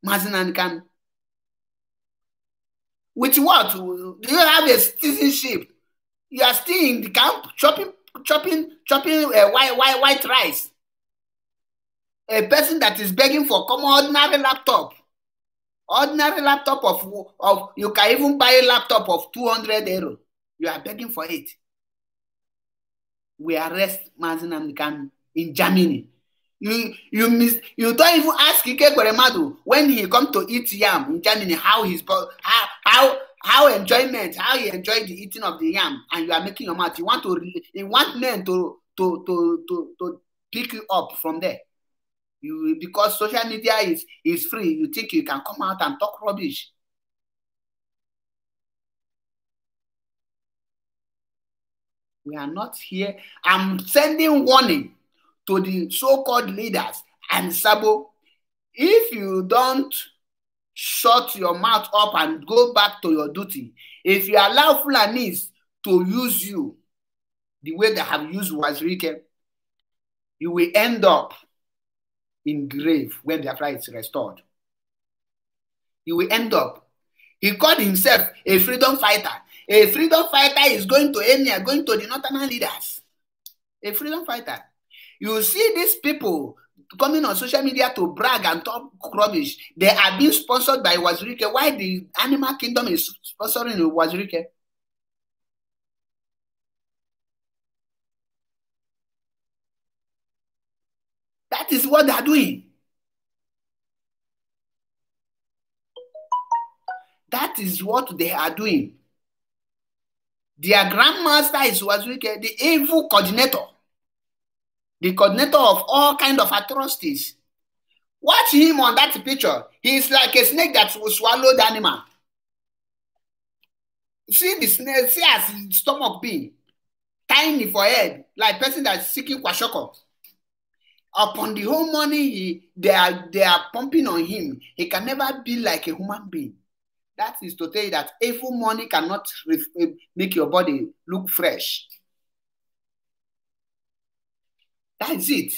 Mazi Nnamdi. With what? Do you have a citizenship? You are still in the camp chopping white rice. A person that is begging for common ordinary laptop. Ordinary laptop of you can even buy a laptop of 200 euro. You are begging for it. We arrest Mazi Nnamdi in Germany. You don't even ask Ike Ekweremadu when he come to eat yam in Germany how he enjoyed the eating of the yam, and you are making your mouth. You want men to pick you up from there. Because social media is free, you think you can come out and talk rubbish. We are not here. I'm sending warning to the so-called leaders and Sabo. If you don't shut your mouth up and go back to your duty, if you allow Fulanis to use you the way they have used Wazirike, you will end up in grave when Biafra is restored. You will end up. He called himself a freedom fighter. A freedom fighter is going to EMIA, going to the northern leaders. A freedom fighter. You see these people coming on social media to brag and talk rubbish. They are being sponsored by Wazirike. Why the Animal Kingdom is sponsoring Wazirike? That is what they are doing. That is what they are doing. Their grandmaster is Wazirike, the evil coordinator. The coordinator of all kinds of atrocities. Watch him on that picture. He is like a snake that will swallow the animal. See the snake, see as his stomach be. Tiny for head, like person that is seeking kwashoko. Upon the whole money they are pumping on him, he can never be like a human being. That is to tell you that evil money cannot make your body look fresh. That is it.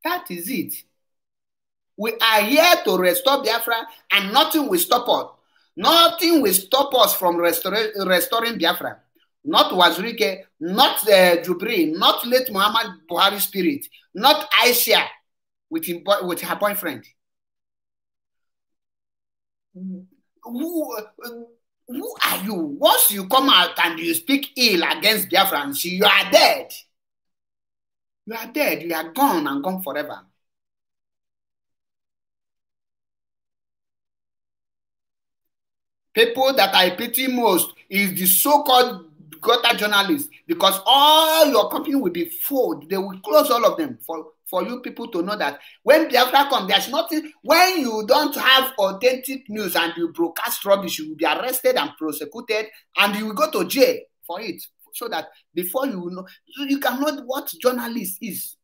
That is it. We are here to restore Biafra, and nothing will stop us. Nothing will stop us from restoring Biafra. Not Wazirike, not Jubri, not late Muhammad Buhari spirit, not Aisha with her boyfriend. Who are you? Once you come out and you speak ill against Biafrans, you are dead. You are dead. You are gone and gone forever. People that I pity most is the so-called gutter journalists, because all your company will be full. They will close all of them for you people to know that when Biafra comes, there's nothing. When you don't have authentic news and you broadcast rubbish, you will be arrested and prosecuted, and you will go to jail for it. So that before you know, you can know what journalist is.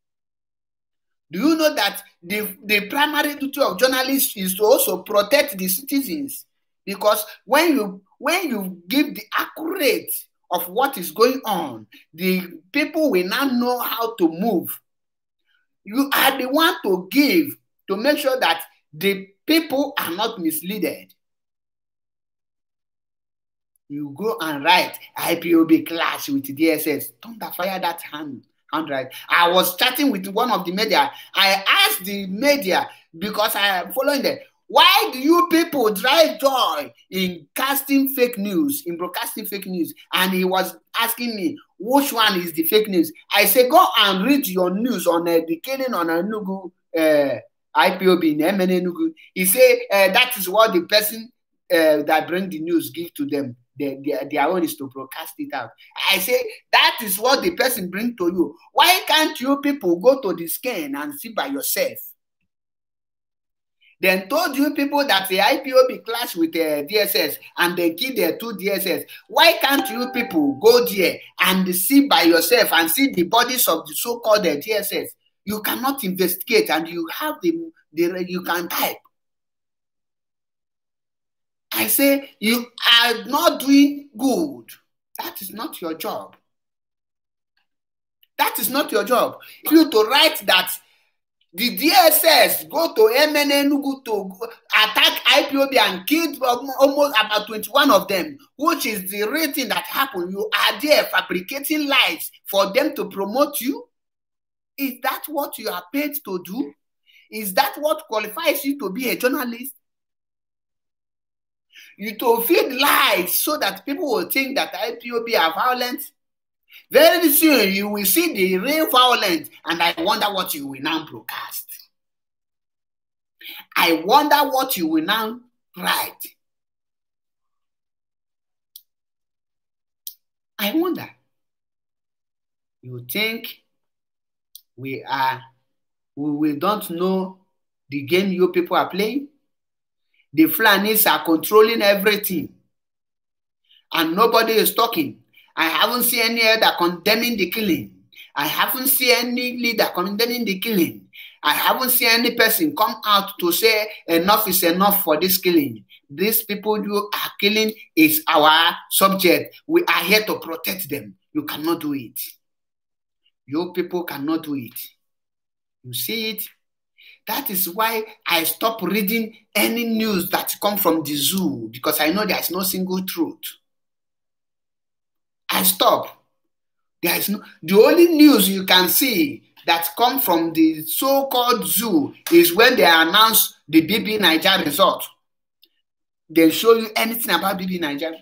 Do you know that the primary duty of journalists is to also protect the citizens? Because when you give the accurate of what is going on, the people will now know how to move. You are the one to give, to make sure that the people are not misled. You go and write IPOB clash with DSS. Don't fire that hand I was chatting with one of the media. I asked the media, because I am following them, why do you people drive joy in casting fake news, in broadcasting fake news? And he was asking me, which one is the fake news? I say, go and read your news on the killing on Enugu IPOB in MN Enugu. He say, that is what the person that bring the news give to them. Their own is to broadcast it out. I say, that is what the person bring to you. Why can't you people go to the scan and see by yourself? Then told you people that the IPOB clash with the DSS and they kill their 2 DSS. Why can't you people go there and see by yourself and see the bodies of the so-called DSS? You cannot investigate, and you have you can type. I say, you are not doing good. That is not your job. That is not your job. If you to write that the DSS go to MN Enugu to attack IPOB and killed almost about 21 of them, which is the real thing that happened. You are there fabricating lies for them to promote you. Is that what you are paid to do? Is that what qualifies you to be a journalist? You to feed lies so that people will think that IPOB are violent? Very soon you will see the real violence, and I wonder what you will now broadcast. I wonder what you will now write. I wonder. You think we don't know the game you people are playing? The Fulanis are controlling everything, and nobody is talking. I haven't seen any elder condemning the killing. I haven't seen any leader condemning the killing. I haven't seen any person come out to say enough is enough for this killing. These people you are killing is our subject. We are here to protect them. You cannot do it. You people cannot do it. You see it? That is why I stop reading any news that come from the zoo, because I know there is no single truth. I stop. There is no. The only news you can see that come from the so-called zoo is when they announce the BB Niger result. They show you anything about BB Niger.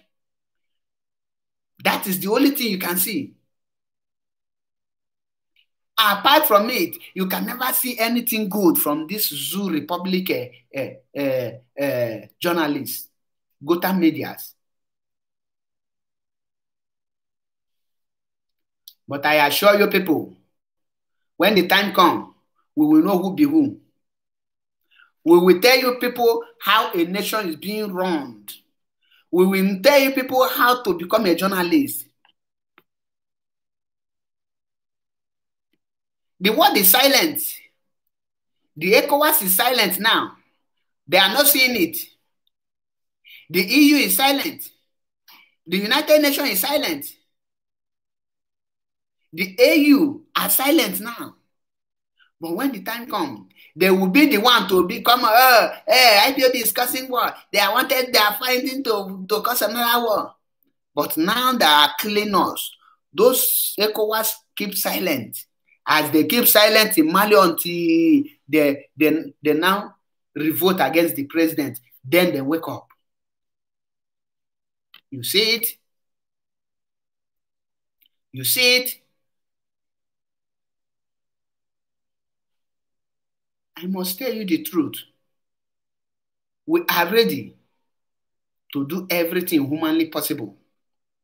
That is the only thing you can see. Apart from it, you can never see anything good from this Zoo Republic journalists, Gotham medias. But I assure you people, when the time comes, we will know who be who. We will tell you people how a nation is being run. We will tell you people how to become a journalist. The world is silent. The ECOWAS is silent now. They are not seeing it. The EU is silent. The United Nations is silent. The AU are silent now. But when the time comes, they will be the one to become, IPOB is causing war. They are fighting to cause another war. But now they are killing us. Those ECOWAS keep silent. As they keep silent in Mali until they now revolt against the president, then they wake up. You see it? You see it? I must tell you the truth. We are ready to do everything humanly possible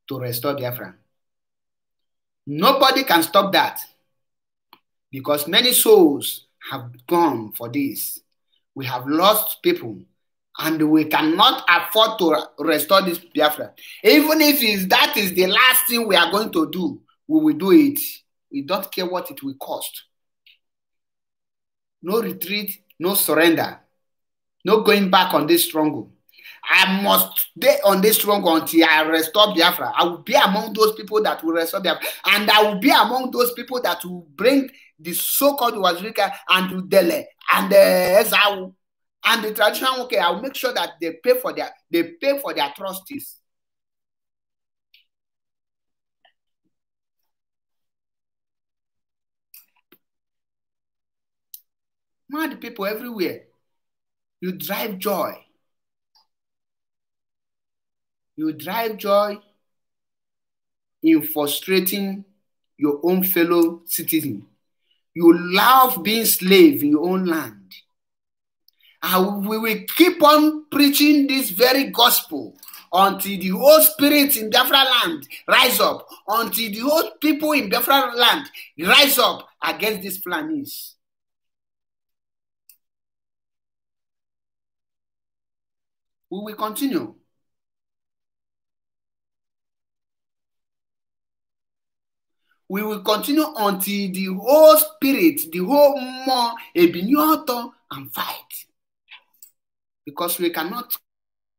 to restore Biafra. Nobody can stop that, because many souls have gone for this. We have lost people, and we cannot afford to restore this Biafra. Even if that is the last thing we are going to do, we will do it. We don't care what it will cost. No retreat, no surrender, no going back on this struggle. I must stay on this struggle until I restore Biafra. I will be among those people that will restore Biafra. And I will be among those people that will bring the so-called Wazirika and Udele and the Ezau and the traditional. Okay, I will make sure that they pay for their atrocities. Mad people everywhere. You drive joy. You drive joy in frustrating your own fellow citizen. You love being slave in your own land. And we will keep on preaching this very gospel until the whole spirit in Biafra land rise up, until the whole people in Biafra land rise up against these Fulanis. We will continue. We will continue until the whole spirit, the whole more ebinyoto and fight. Because we cannot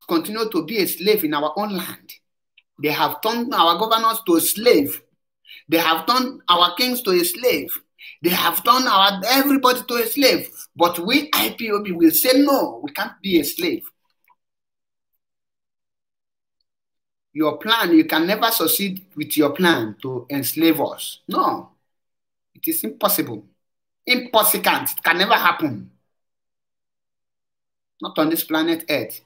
continue to be a slave in our own land. They have turned our governors to a slave. They have turned our kings to a slave. They have turned everybody to a slave. But we, IPOB, will say, no, we can't be a slave. Your plan, you can never succeed with your plan to enslave us. No, it is impossible. Impossible. It can never happen. Not on this planet Earth.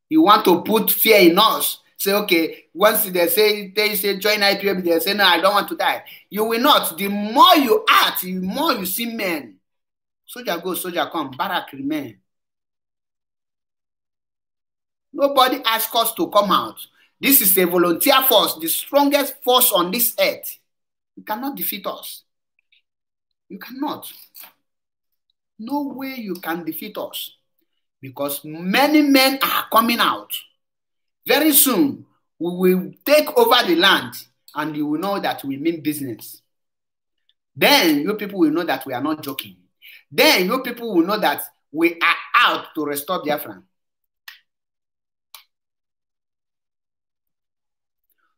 You want to put fear in us. Say, okay, once they say join IPOB, they say, no, I don't want to die. You will not. The more you act, the more you see men. Soldier go, soldier come, barrack remain. Nobody asks us to come out. This is a volunteer force, the strongest force on this earth. You cannot defeat us. You cannot. No way you can defeat us. Because many men are coming out. Very soon, we will take over the land and you will know that we mean business. Then you people will know that we are not joking. Then you people will know that we are out to restore Biafra.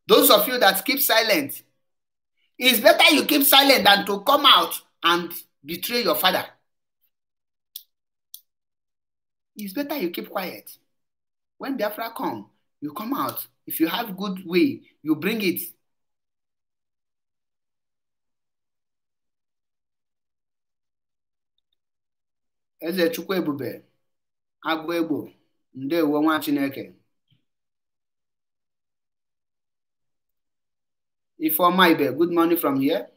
Those of you that keep silent, it's better you keep silent than to come out and betray your father. It's better you keep quiet. When Biafra come, you come out. If you have good way, you bring it. Eze Chukwu Ebube, Agụ Egbo, Ndewo Nwa Chineke. Ifeoma Ibe, good morning from here.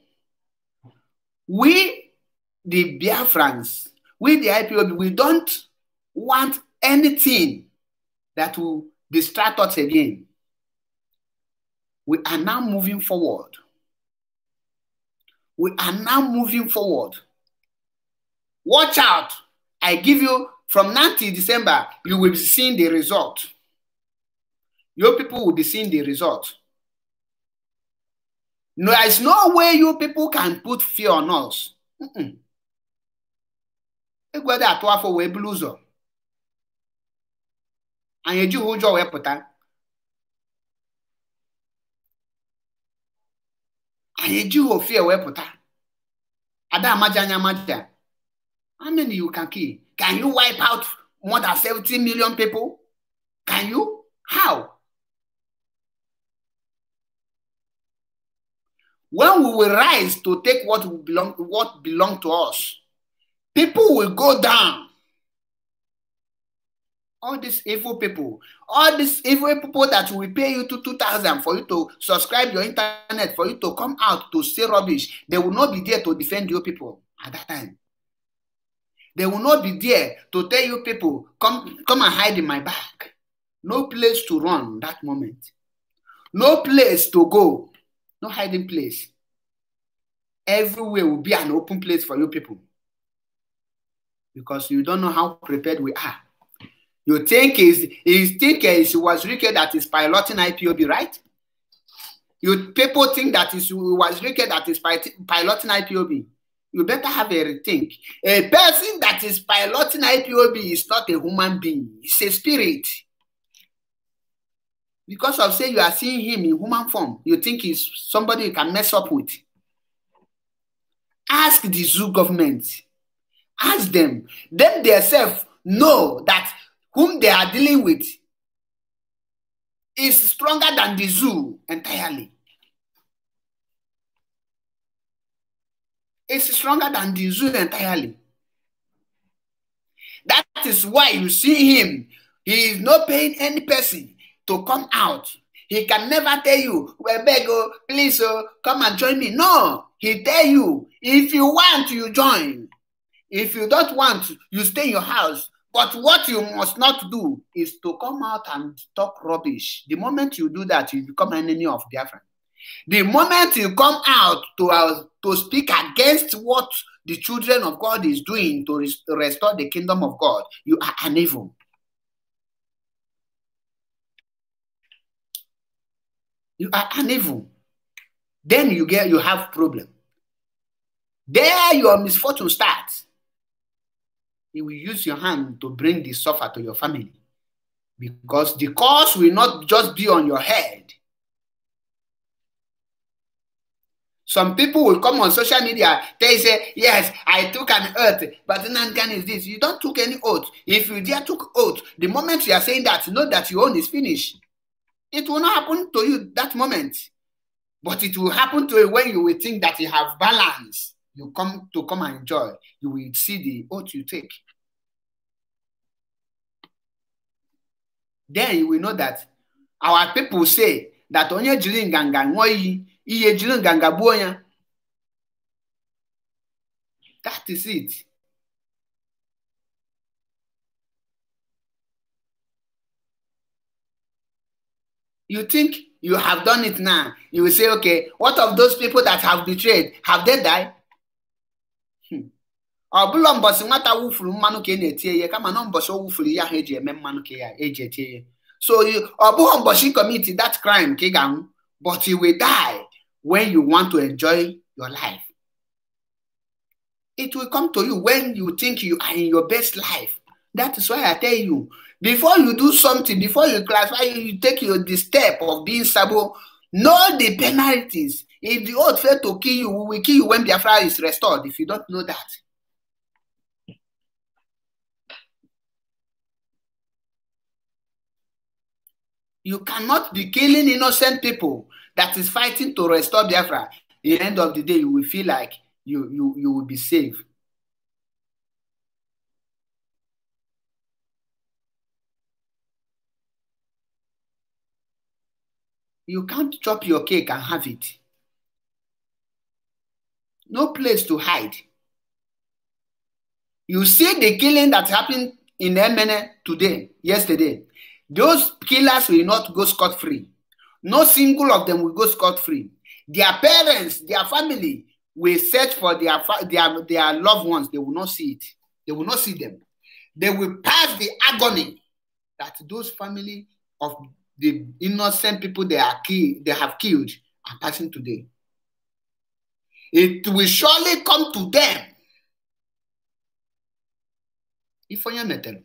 We, the Biafrans, we the IPOB, we don't want anything that will distract us again. We are now moving forward. We are now moving forward. Watch out. I give you from now till December, you will be seeing the result. Your people will be seeing the result. No, there's no way you people can put fear on us. Egwede atụ afọ wee bulu ụzọ. Anyị ejighị ụjọ wee pụta. Anyị ejighị ofie wee pụta. Ada amaja anya amaja. How many you can kill? Can you wipe out more than 70 million people? Can you? How? When we will rise to take what belong to us, people will go down. All these evil people that will pay you to 2,000 for you to subscribe your internet, for you to come out to say rubbish, they will not be there to defend your people at that time. They will not be there to tell you people, come and hide in my back. No place to run that moment. No place to go. No hiding place. Everywhere will be an open place for you people. Because you don't know how prepared we are. You think it was Ricky that is piloting IPOB, right? You people think that it was Ricky that is piloting IPOB. You better have a rethink. A person that is piloting IPOB is not a human being. It's a spirit. Because of say you are seeing him in human form, you think he's somebody you can mess up with. Ask the zoo government. Ask them. Them themselves know that whom they are dealing with is stronger than the zoo entirely. is stronger than the zoo entirely. That is why you see him. He is not paying any person to come out. He can never tell you, well, beg, oh, please, oh, come and join me. No, he tell you, if you want, you join. If you don't want, you stay in your house. But what you must not do is to come out and talk rubbish. The moment you do that, you become an enemy of Biafra. The moment you come out to speak against what the children of God is doing to restore the kingdom of God, you are an evil. You are an evil. Then you have problem. There your misfortune starts. You will use your hand to bring the suffer to your family. Because the curse will not just be on your head. Some people will come on social media, they say, yes, I took an oath, but Nankan is this. You don't took any oath. If you dare took oath, the moment you are saying that, know that your own is finished. It will not happen to you that moment. But it will happen to you when you will think that you have balance. You come and enjoy. You will see the oath you take. Then you will know that our people say that onye jiri nganga ṅụọ iyi jiri nganga gbuo ya. That is it. You think you have done it now. You will say, okay, what of those people that have betrayed? Have they died? Ọbụla mbọsị nwata wufuru mmanụ ka na-etie ya kama na mbọsị o wufuru ya ha eji eme mmanụ ka ya eji etie ya. So ọbụghị mbọsị commit that crime ka ị ga-anwụ, but you will die when you want to enjoy your life. It will come to you when you think you are in your best life. That is why I tell you, before you do something, before you classify, you take the step of being sabo, know the penalties. If the oath fail to kill you, we will kill you when Biafra is restored, if you don't know that. You cannot be killing innocent people that is fighting to restore Biafra. At the end of the day, you will feel like you will be safe. You can't chop your cake and have it. No place to hide. You see the killing that happened in Emene yesterday. Those killers will not go scot-free. No single of them will go scot-free. Their parents, their family will search for their loved ones. They will not see it. They will not see them. They will pass the agony that those family of the innocent people they have killed are passing today. It will surely come to them. If I am metal.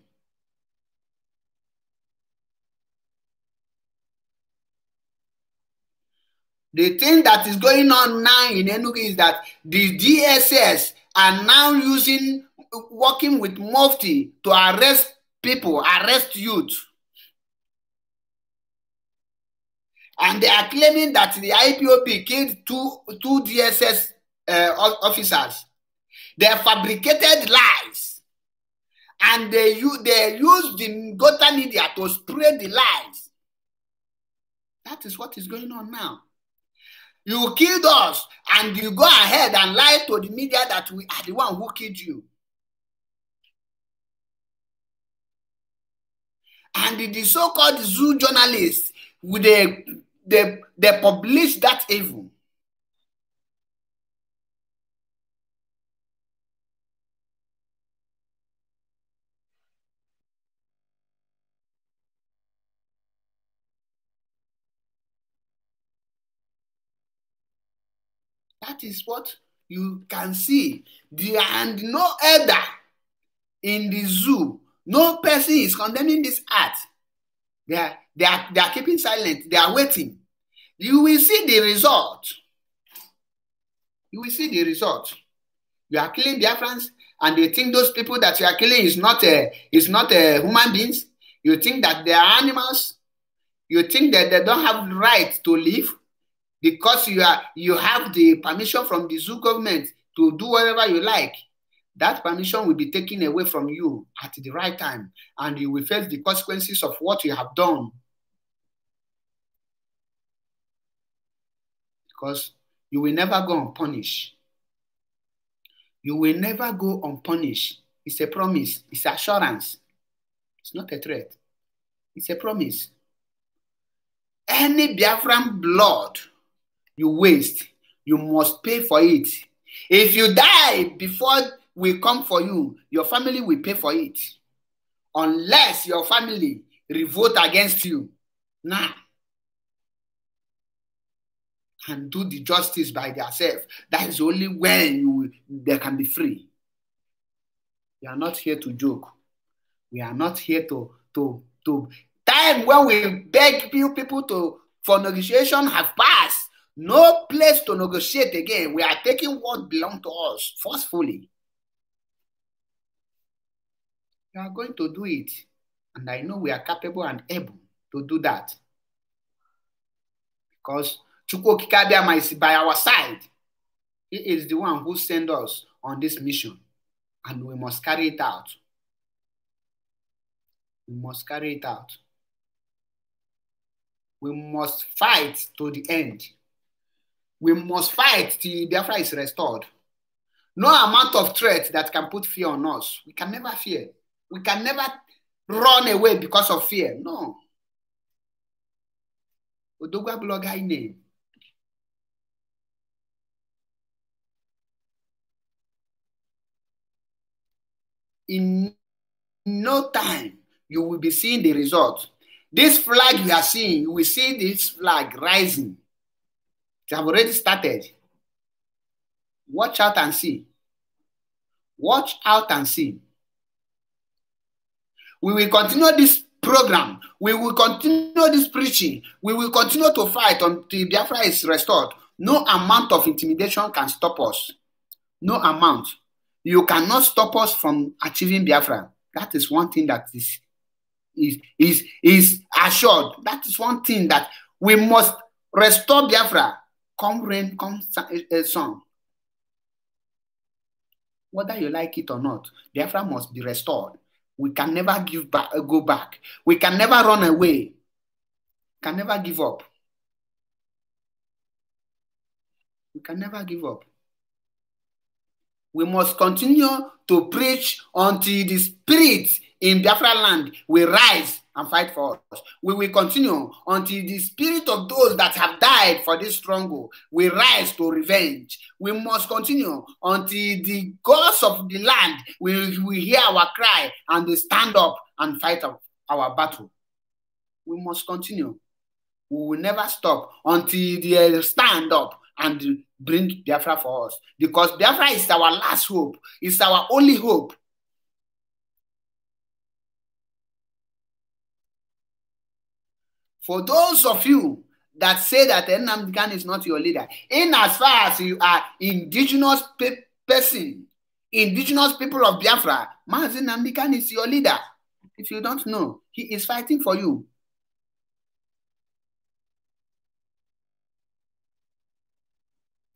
The thing that is going on now in Enugu is that the DSS are now working with Mufti to arrest people, arrest youth. And they are claiming that the IPOB killed two DSS officers. They fabricated lies. And they use the Gota media to spread the lies. That is what is going on now. You killed us, and you go ahead and lie to the media that we are the one who killed you. And the so-called zoo journalists, they publish that evil. That is what you can see. And no elder in the zoo, no person is condemning this act. They are keeping silent. They are waiting. You will see the result. You will see the result. You are killing Biafrans, and they think those people that you are killing is not human beings. You think that they are animals. You think that they don't have the right to live. Because you have the permission from the zoo government to do whatever you like, that permission will be taken away from you at the right time, and you will face the consequences of what you have done. Because you will never go unpunished. You will never go unpunished. It's a promise. It's assurance. It's not a threat. It's a promise. Any Biafran blood you waste, you must pay for it. If you die before we come for you, your family will pay for it. Unless your family revolt against you now and do the justice by themselves. That is only when they can be free. We are not here to joke. We are not here to time when we beg people for negotiation have passed. No place to negotiate again. We are taking what belongs to us forcefully. We are going to do it. And I know we are capable and able to do that. Because Chukwu Okike Abiama is by our side. He is the one who sent us on this mission. And we must carry it out. We must carry it out. We must fight to the end. We must fight till Biafra is restored. No amount of threat that can put fear on us. We can never fear. We can never run away because of fear. No. Odogwa blogger name. In no time, you will be seeing the result. This flag you are seeing, you will see this flag rising. It have already started. Watch out and see. Watch out and see. We will continue this program. We will continue this preaching. We will continue to fight until Biafra is restored. No amount of intimidation can stop us. No amount. You cannot stop us from achieving Biafra. That is one thing that is assured. That is one thing that we must restore Biafra. Come rain, come sun. Whether you like it or not, Biafra must be restored. We can never go back. We can never run away. Can never give up. We can never give up. We must continue to preach until the spirit in Biafra land will rise and fight for us. We will continue until the spirit of those that have died for this struggle will rise to revenge. We must continue until the gods of the land will hear our cry and they stand up and fight our battle. We must continue. We will never stop until they stand up and bring Biafra for us. Because Biafra is our last hope. It's our only hope. For those of you that say that Nnamdi Kanu is not your leader, in as far as you are indigenous person, indigenous people of Biafra, Mazi Nnamdi Kanu is your leader. If you don't know, he is fighting for you.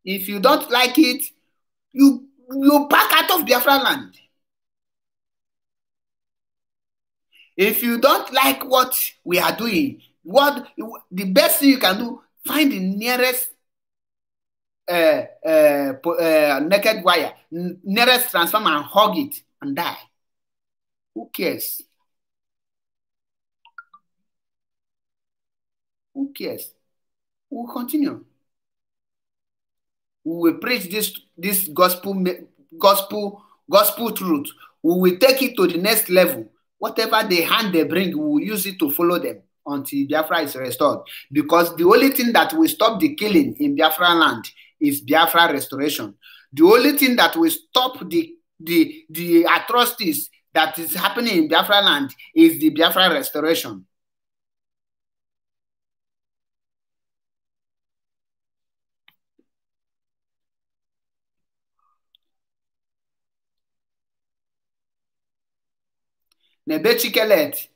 If you don't like it, you back out of Biafra land. If you don't like what we are doing, the best thing you can do, find the nearest naked wire, nearest transformer and hug it and die. Who cares? Who cares? We'll continue. We will preach this gospel truth. We will take it to the next level. Whatever the hand they bring, we will use it to follow them until Biafra is restored. Because the only thing that will stop the killing in Biafra land is Biafra restoration. The only thing that will stop the atrocities that is happening in Biafra land is the Biafra restoration. Nebechikelet,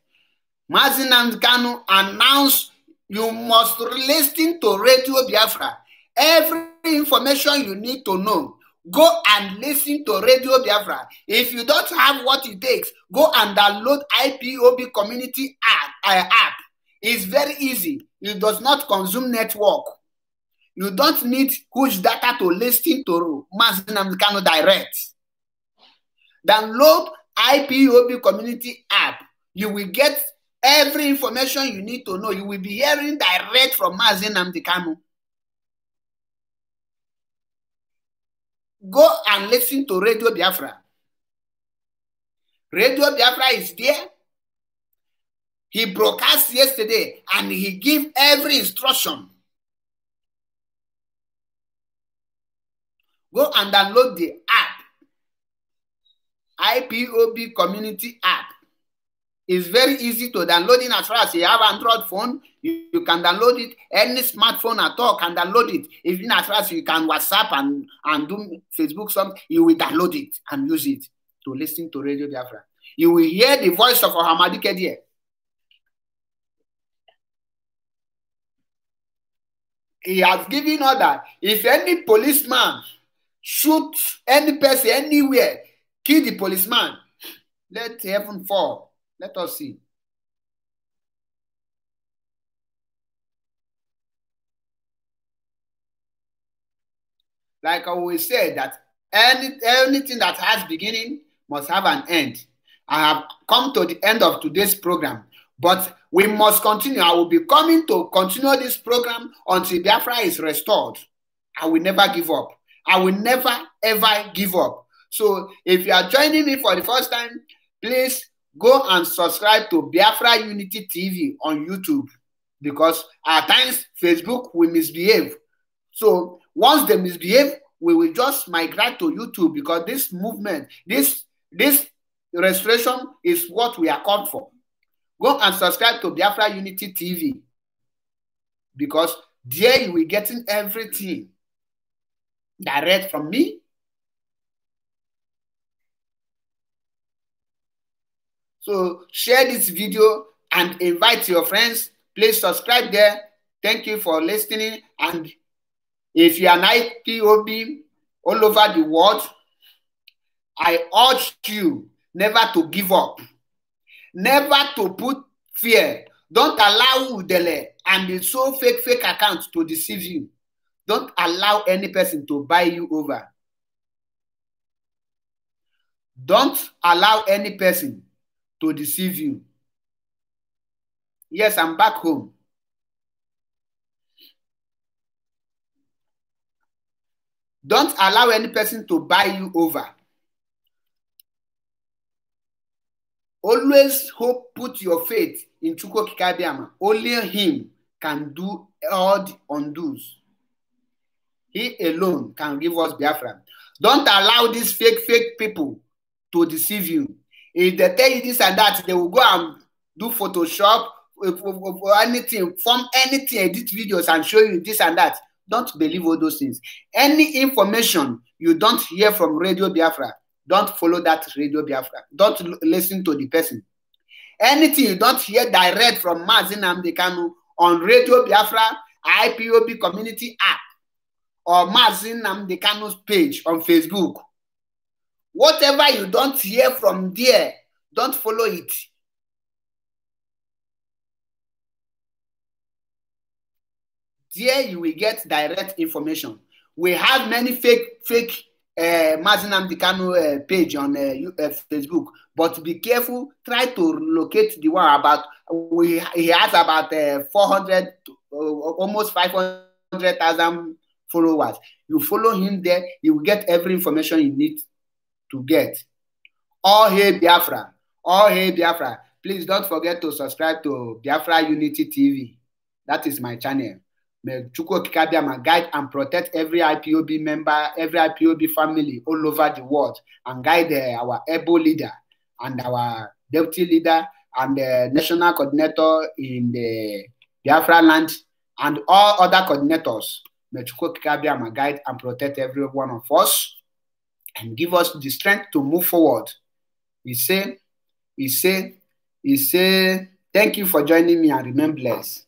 Mazi Nnamdi Kanu announced you must listen to Radio Biafra. Every information you need to know, Go and listen to Radio Biafra. If you don't have what it takes, go and download IPOB Community app. It's very easy. It does not consume network. You don't need huge data to listen to Mazi Nnamdi Kanu direct. Download IPOB Community app. You will get every information you need to know. You will be hearing direct from Mazi Nnamdi Kanu. Go and listen to Radio Biafra. Radio Biafra is there. He broadcast yesterday and he gave every instruction. Go and download the app. IPOB Community app. It's very easy to download it. As far as you have Android phone, you can download it. Any smartphone at all can download it. Even as far as you can WhatsApp and do Facebook something, you will download it and use it to listen to Radio Biafra. You will hear the voice of Ohamadi Kedie. He has given order. If any policeman shoot any person anywhere, kill the policeman, let heaven fall. Let us see. Like I always say, that anything that has beginning must have an end. I have come to the end of today's program, but we must continue. I will be coming to continue this program until Biafra is restored. I will never give up. I will never, ever give up. So if you are joining me for the first time, please go and subscribe to Biafra Unity TV on YouTube, because at times Facebook will misbehave. So once they misbehave, we will just migrate to YouTube, because this movement, this restoration is what we are called for. Go and subscribe to Biafra Unity TV, because there you will be getting everything direct from me. So share this video and invite your friends. Please subscribe there. Thank you for listening. And if you are an IPOB all over the world, I urge you never to give up. Never to put fear. Don't allow Udele and the so fake accounts to deceive you. Don't allow any person to buy you over. Don't allow any person to deceive you. Yes, I'm back home. Don't allow any person to buy you over. Always put your faith in Chukwu Okike Abiama. Only him can do all the undos. He alone can give us Biafra. Don't allow these fake people to deceive you. If they tell you this and that, they will go and do Photoshop, anything, form anything, edit videos and show you this and that. Don't believe all those things. Any information you don't hear from Radio Biafra, don't follow that Radio Biafra. Don't listen to the person. Anything you don't hear direct from Mazi Nnamdi Kanu on Radio Biafra, IPOB Community app, or Mazi Nnamdi Kanu's page on Facebook, whatever you don't hear from there, don't follow it. There you will get direct information. We have many fake Mazi Nnamdi Kanu page on Facebook, but be careful. Try to locate the one about. He has about 400, almost 500,000 followers. You follow him there, you will get every information you need to get. All hail Biafra! All hail Biafra! Please don't forget to subscribe to Biafra Unity TV. That is my channel. May Chukwu Okike Abiama guide and protect every IPOB member, every IPOB family all over the world, and guide our able leader and our deputy leader and the national coordinator in the Biafra land and all other coordinators. May Chukwu Okike Abiama guide and protect every one of us and give us the strength to move forward. He say, thank you for joining me and remain blessed.